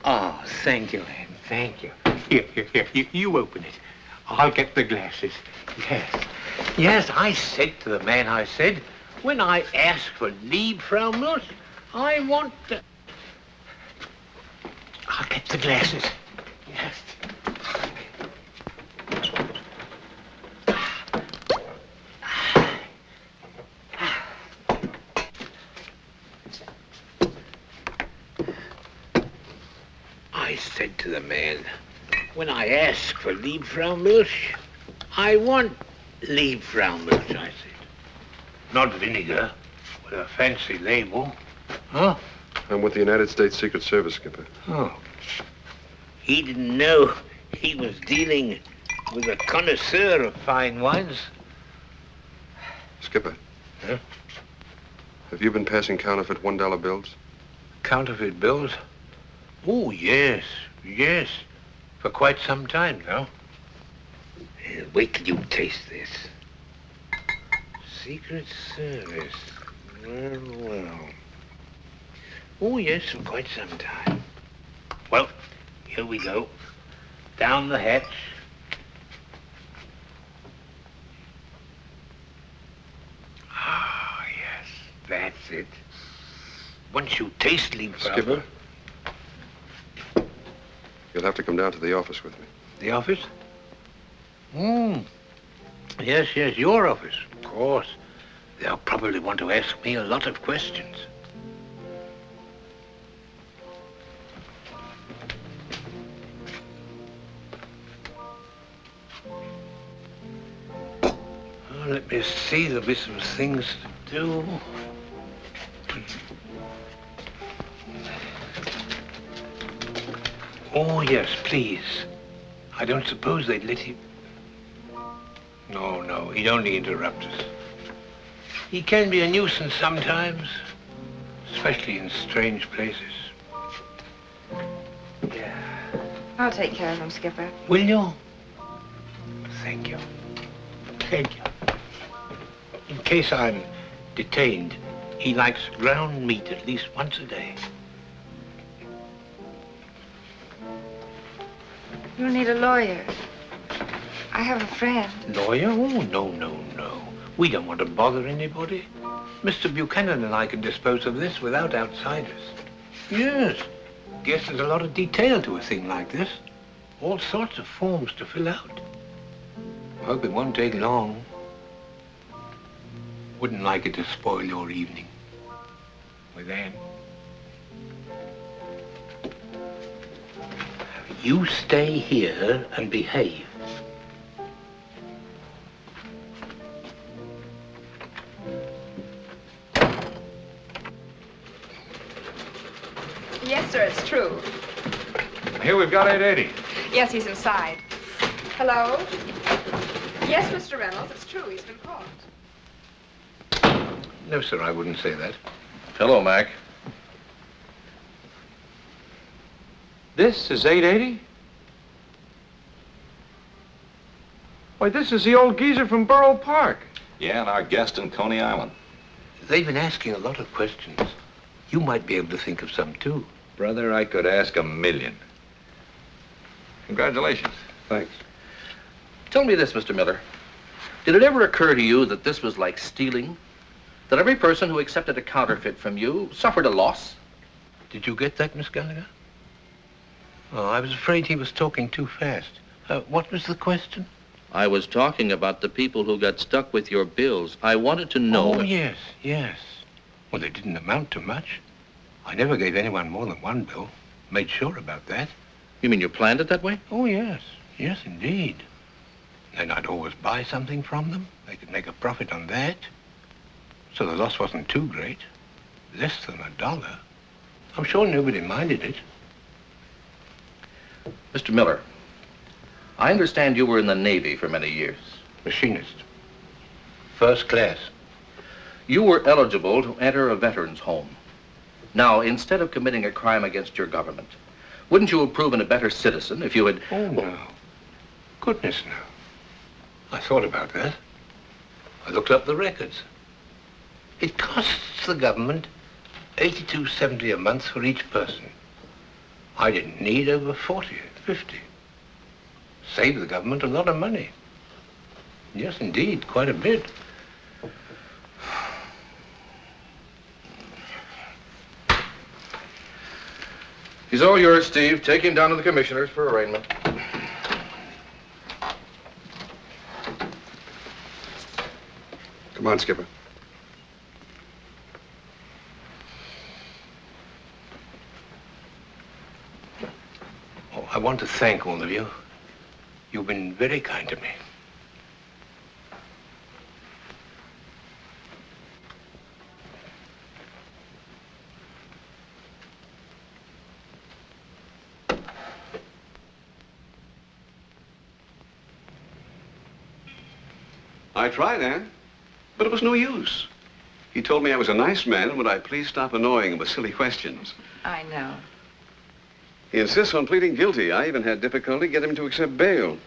Oh, thank you, Anne. Thank you. Here. You open it. I'll get the glasses. Yes. Yes, I said to the man, I said, when I ask for leave, Frau Milch, I want to... I'll get the glasses. Yes. I said to the man, when I ask for leave, Frau Milch, I want leave, Frau Milch, I said. Not vinegar, with a fancy label. Huh? I'm with the United States Secret Service, Skipper. Oh. He didn't know he was dealing with a connoisseur of fine wines. Skipper. Huh? Have you been passing counterfeit $1 bills? Counterfeit bills? Oh, yes. For quite some time now. Wait till you taste this. Secret Service. Well. Oh, yes, for quite some time. Well, here we go. Down the hatch. Ah, yes, that's it. Once you taste leave, Skipper, you'll have to come down to the office with me. The office? Yes, your office, of course. They'll probably want to ask me a lot of questions. Well, let me see, there'll be some things to do. Oh, yes, please. I don't suppose they'd let him... No, he'd only interrupt us. He can be a nuisance sometimes, especially in strange places. Yeah. I'll take care of him, Skipper. Will you? Thank you. In case I'm detained, he likes ground meat at least once a day. You'll need a lawyer. I have a friend. Lawyer? Oh, no. We don't want to bother anybody. Mr. Buchanan and I can dispose of this without outsiders. Yes. Guess there's a lot of detail to a thing like this. All sorts of forms to fill out. Hope it won't take long. Wouldn't like it to spoil your evening with Anne. You stay here and behave. Yes, sir, it's true. Here we've got 880. Yes, he's inside. Hello? Yes, Mr. Reynolds, it's true. He's been caught. No, sir, I wouldn't say that. Hello, Mac. This is 880? Why, this is the old geezer from Borough Park. Yeah, and our guest in Coney Island. They've been asking a lot of questions. You might be able to think of some, too. Brother, I could ask 1,000,000. Congratulations. Thanks. Tell me this, Mr. Miller. Did it ever occur to you that this was like stealing? That every person who accepted a counterfeit from you suffered a loss? Did you get that, Miss Gallagher? Oh, I was afraid he was talking too fast. What was the question? I was talking about the people who got stuck with your bills. I wanted to know... Oh, yes. Well, they didn't amount to much. I never gave anyone more than one bill. Made sure about that. You mean you planned it that way? Oh, yes. Yes, indeed. Then I'd always buy something from them. They could make a profit on that. So the loss wasn't too great. Less than $1. I'm sure nobody minded it. Mr. Miller, I understand you were in the Navy for many years. Machinist. First class. You were eligible to enter a veteran's home. Now, instead of committing a crime against your government, wouldn't you have proven a better citizen if you had... Oh, no. Goodness, no. I thought about that. I looked up the records. It costs the government $82.70 a month for each person. I didn't need over 40, 50. Saved the government a lot of money. Yes, indeed, quite a bit. He's all yours, Steve. Take him down to the commissioners for arraignment. Come on, Skipper. Oh, I want to thank all of you. You've been very kind to me. I tried, Ann, but it was no use. He told me I was a nice man and would I please stop annoying him with silly questions. I know. He insists on pleading guilty. I even had difficulty getting him to accept bail.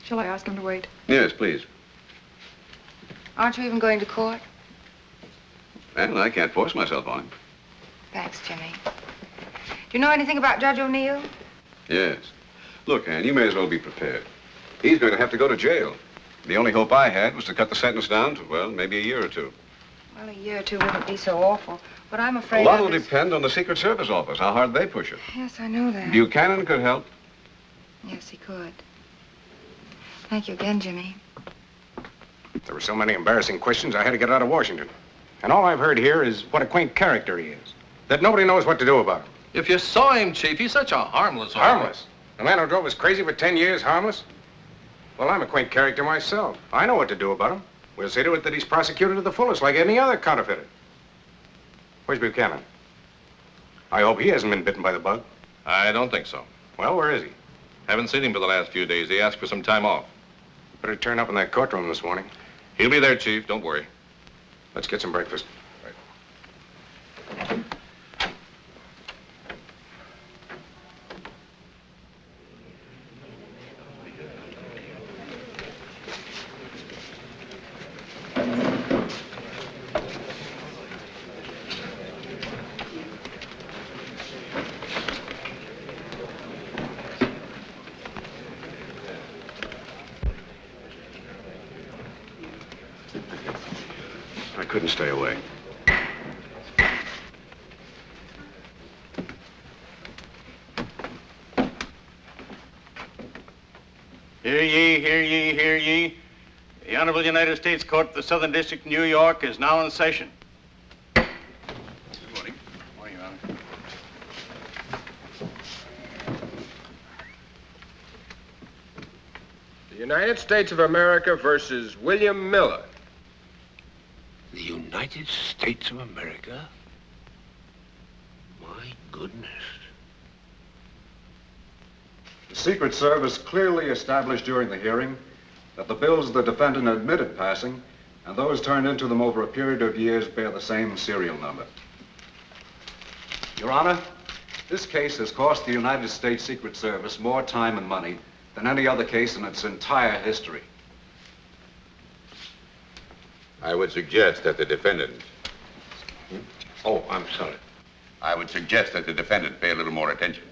Shall I ask him to wait? Yes, please. Aren't you even going to court? Well, I can't force myself on him. Thanks, Jimmy. Do you know anything about Judge O'Neill? Yes. Look, Ann, you may as well be prepared. He's going to have to go to jail. The only hope I had was to cut the sentence down to, well, maybe a year or two. Well, a year or two wouldn't be so awful, but I'm afraid A lot will depend on the Secret Service office, how hard they push it. Yes, I know that. Buchanan could help. Yes, he could. Thank you again, Jimmy. There were so many embarrassing questions, I had to get out of Washington. And all I've heard here is what a quaint character he is. That nobody knows what to do about him. If you saw him, Chief, he's such a harmless Harmless? The man who drove us crazy for 10 years, harmless? Well, I'm a quaint character myself. I know what to do about him. We'll see to it that he's prosecuted to the fullest, like any other counterfeiter. Where's Buchanan? I hope he hasn't been bitten by the bug. I don't think so. Well, where is he? Haven't seen him for the last few days. He asked for some time off. Better turn up in that courtroom this morning. He'll be there, Chief. Don't worry. Let's get some breakfast. Right. I couldn't stay away. Hear ye, hear ye, hear ye. The Honorable United States Court of the Southern District of New York is now in session. Good morning. Morning, Your Honor. The United States of America versus William Miller. The United States of America? My goodness. The Secret Service clearly established during the hearing that the bills the defendant admitted passing and those turned into them over a period of years bear the same serial number. Your Honor, this case has cost the United States Secret Service more time and money than any other case in its entire history. I would suggest that the defendant... Oh, I'm sorry. I would suggest that the defendant pay a little more attention.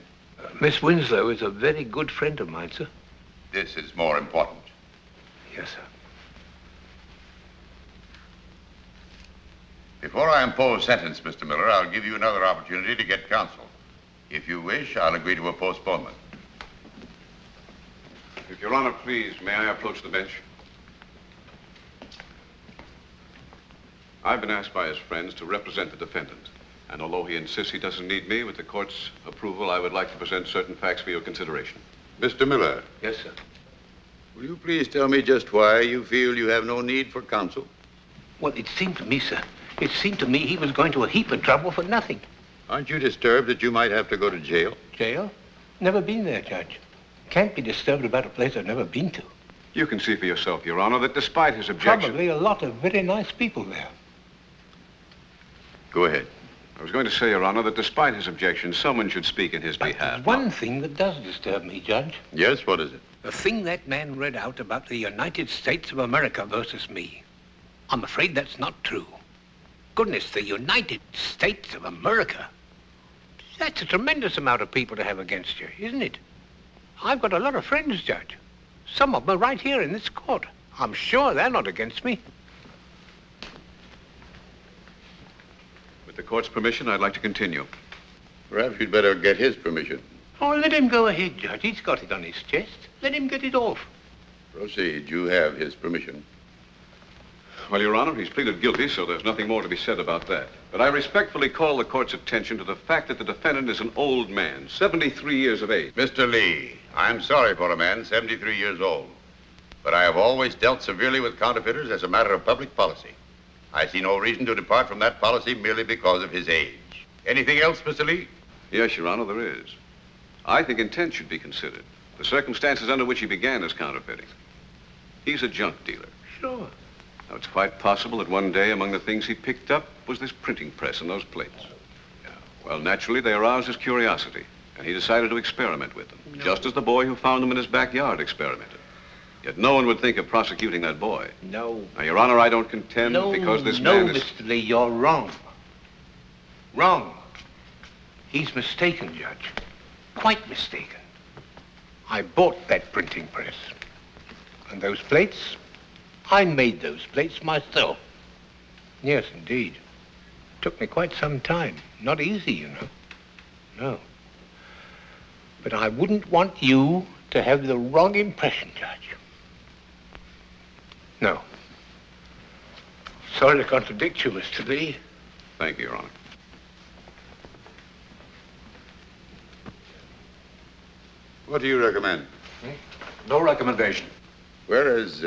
Miss Winslow is a very good friend of mine, sir. This is more important. Yes, sir. Before I impose sentence, Mr. Miller, I'll give you another opportunity to get counsel. If you wish, I'll agree to a postponement. If Your Honor, please, may I approach the bench? I've been asked by his friends to represent the defendant. And although he insists he doesn't need me, with the court's approval, I would like to present certain facts for your consideration. Mr. Miller. Yes, sir. Will you please tell me just why you feel you have no need for counsel? Well, it seemed to me, sir, it seemed to me he was going to a heap of trouble for nothing. Aren't you disturbed that you might have to go to jail? Jail? Never been there, Judge. Can't be disturbed about a place I've never been to. You can see for yourself, Your Honor, that despite his objection... Probably a lot of very nice people there. Go ahead. I was going to say, Your Honor, that despite his objection, someone should speak in his behalf. There's one thing that does disturb me, Judge. Yes, what is it? The thing that man read out about the United States of America versus me. I'm afraid that's not true. goodness, the United States of America. That's a tremendous amount of people to have against you, isn't it? I've got a lot of friends, Judge. Some of them are right here in this court. I'm sure they're not against me. With the court's permission, I'd like to continue. Perhaps you'd better get his permission. Oh, let him go ahead, Judge. He's got it on his chest. Let him get it off. Proceed. You have his permission. Well, Your Honor, he's pleaded guilty, so there's nothing more to be said about that. But I respectfully call the court's attention to the fact that the defendant is an old man, 73 years of age. Mr. Lee, I'm sorry for a man 73 years old. But I have always dealt severely with counterfeiters as a matter of public policy. I see no reason to depart from that policy merely because of his age. Anything else, Mr. Lee? Yes, Your Honor, there is. I think intent should be considered. The circumstances under which he began his counterfeiting. He's a junk dealer. Sure. Now, it's quite possible that one day among the things he picked up was this printing press and those plates. Yeah. Well, naturally, they aroused his curiosity, and he decided to experiment with them, just as the boy who found them in his backyard experimented. Yet no one would think of prosecuting that boy. No. Now, Your Honor, I don't contend because this man is... No, Mr. Lee, you're wrong. Wrong. He's mistaken, Judge. Quite mistaken. I bought that printing press. And those plates, I made those plates myself. Yes, indeed. It took me quite some time. Not easy, you know. No. But I wouldn't want you to have the wrong impression, Judge. No. Sorry to contradict you, Mr. Lee. Thank you, Your Honor. What do you recommend? No recommendation. Where is,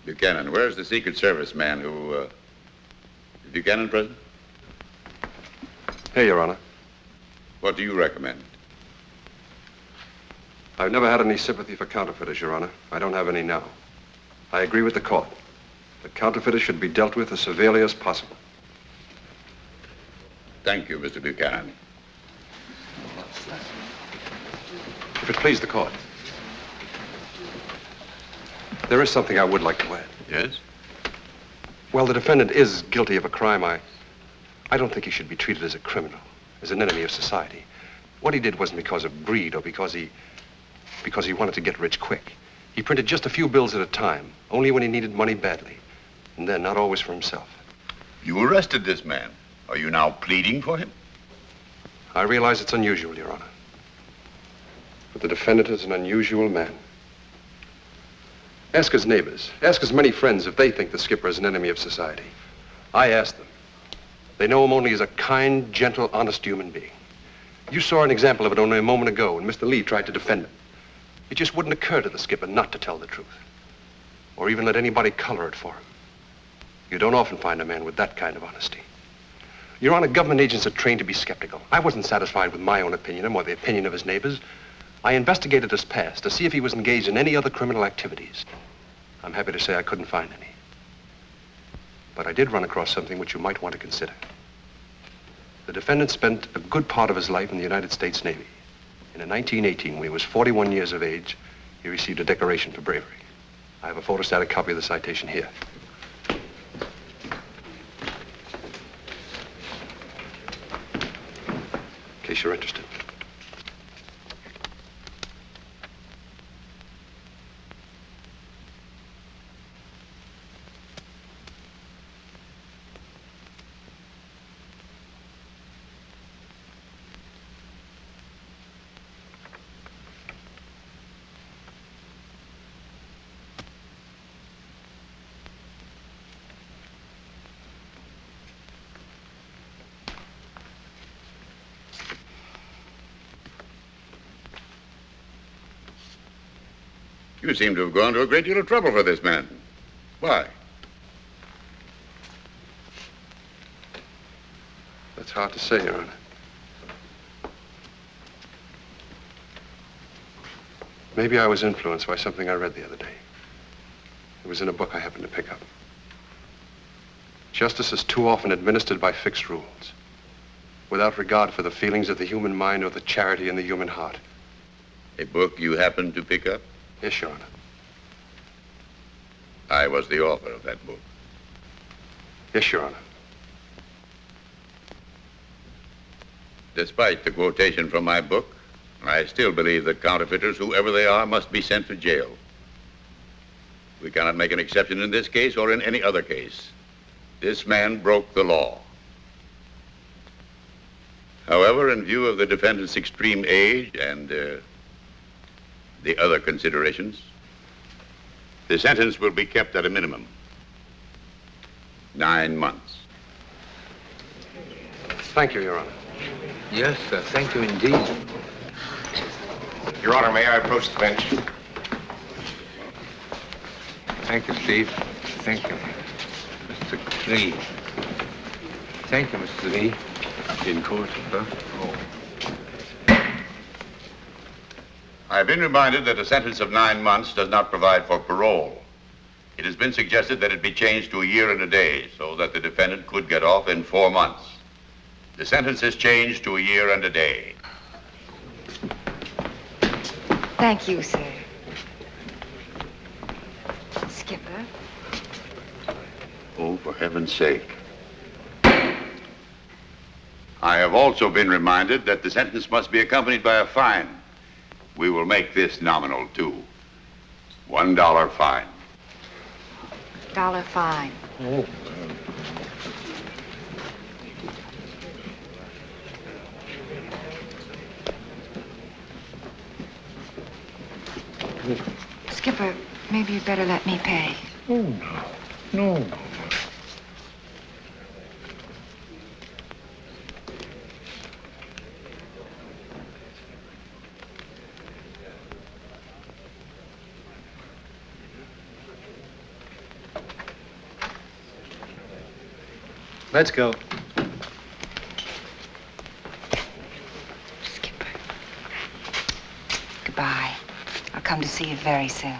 Buchanan? Where's the Secret Service man who, is Buchanan present? Here, Your Honor. What do you recommend? I've never had any sympathy for counterfeiters, Your Honor. I don't have any now. I agree with the court. The counterfeiters should be dealt with as severely as possible. Thank you, Mr. Buchanan. If it please the court. There is something I would like to add. Yes? Well, the defendant is guilty of a crime. I don't think he should be treated as a criminal, as an enemy of society. What he did wasn't because of greed or because he wanted to get rich quick. He printed just a few bills at a time, only when he needed money badly, and then not always for himself. You arrested this man. Are you now pleading for him? I realize it's unusual, Your Honor. But the defendant is an unusual man. Ask his neighbors, ask his many friends if they think the skipper is an enemy of society. I asked them. They know him only as a kind, gentle, honest human being. You saw an example of it only a moment ago when Mr. Lee tried to defend him. It just wouldn't occur to the skipper not to tell the truth, or even let anybody color it for him. You don't often find a man with that kind of honesty. Your Honor, government agents are trained to be skeptical. I wasn't satisfied with my own opinion of him or the opinion of his neighbors. I investigated his past to see if he was engaged in any other criminal activities. I'm happy to say I couldn't find any. But I did run across something which you might want to consider. The defendant spent a good part of his life in the United States Navy. And in 1918, when he was 41 years of age, he received a decoration for bravery. I have a photostatic copy of the citation here. In case you're interested. You seem to have gone to a great deal of trouble for this man. Why? That's hard to say, Your Honor. Maybe I was influenced by something I read the other day. It was in a book I happened to pick up. Justice is too often administered by fixed rules, without regard for the feelings of the human mind or the charity in the human heart. A book you happened to pick up? Yes, Your Honor. I was the author of that book. Yes, Your Honor. Despite the quotation from my book, I still believe that counterfeiters, whoever they are, must be sent to jail. We cannot make an exception in this case or in any other case. This man broke the law. However, in view of the defendant's extreme age and the other considerations, the sentence will be kept at a minimum. 9 months. Thank you, Your Honor. Yes, sir. Thank you indeed. Your Honor, may I approach the bench? Thank you, Steve. Thank you. Mr. Lee. Thank you, Mr. Lee. In court, sir. Oh. I've been reminded that a sentence of 9 months does not provide for parole. It has been suggested that it be changed to a year and a day so that the defendant could get off in 4 months. The sentence is changed to a year and a day. Thank you, sir. Skipper. Oh, for heaven's sake. I have also been reminded that the sentence must be accompanied by a fine. We will make this nominal, too. $1 fine. $1 fine. Oh. Skipper, maybe you'd better let me pay. Oh, no. No. Let's go. Skipper. Goodbye. I'll come to see you very soon.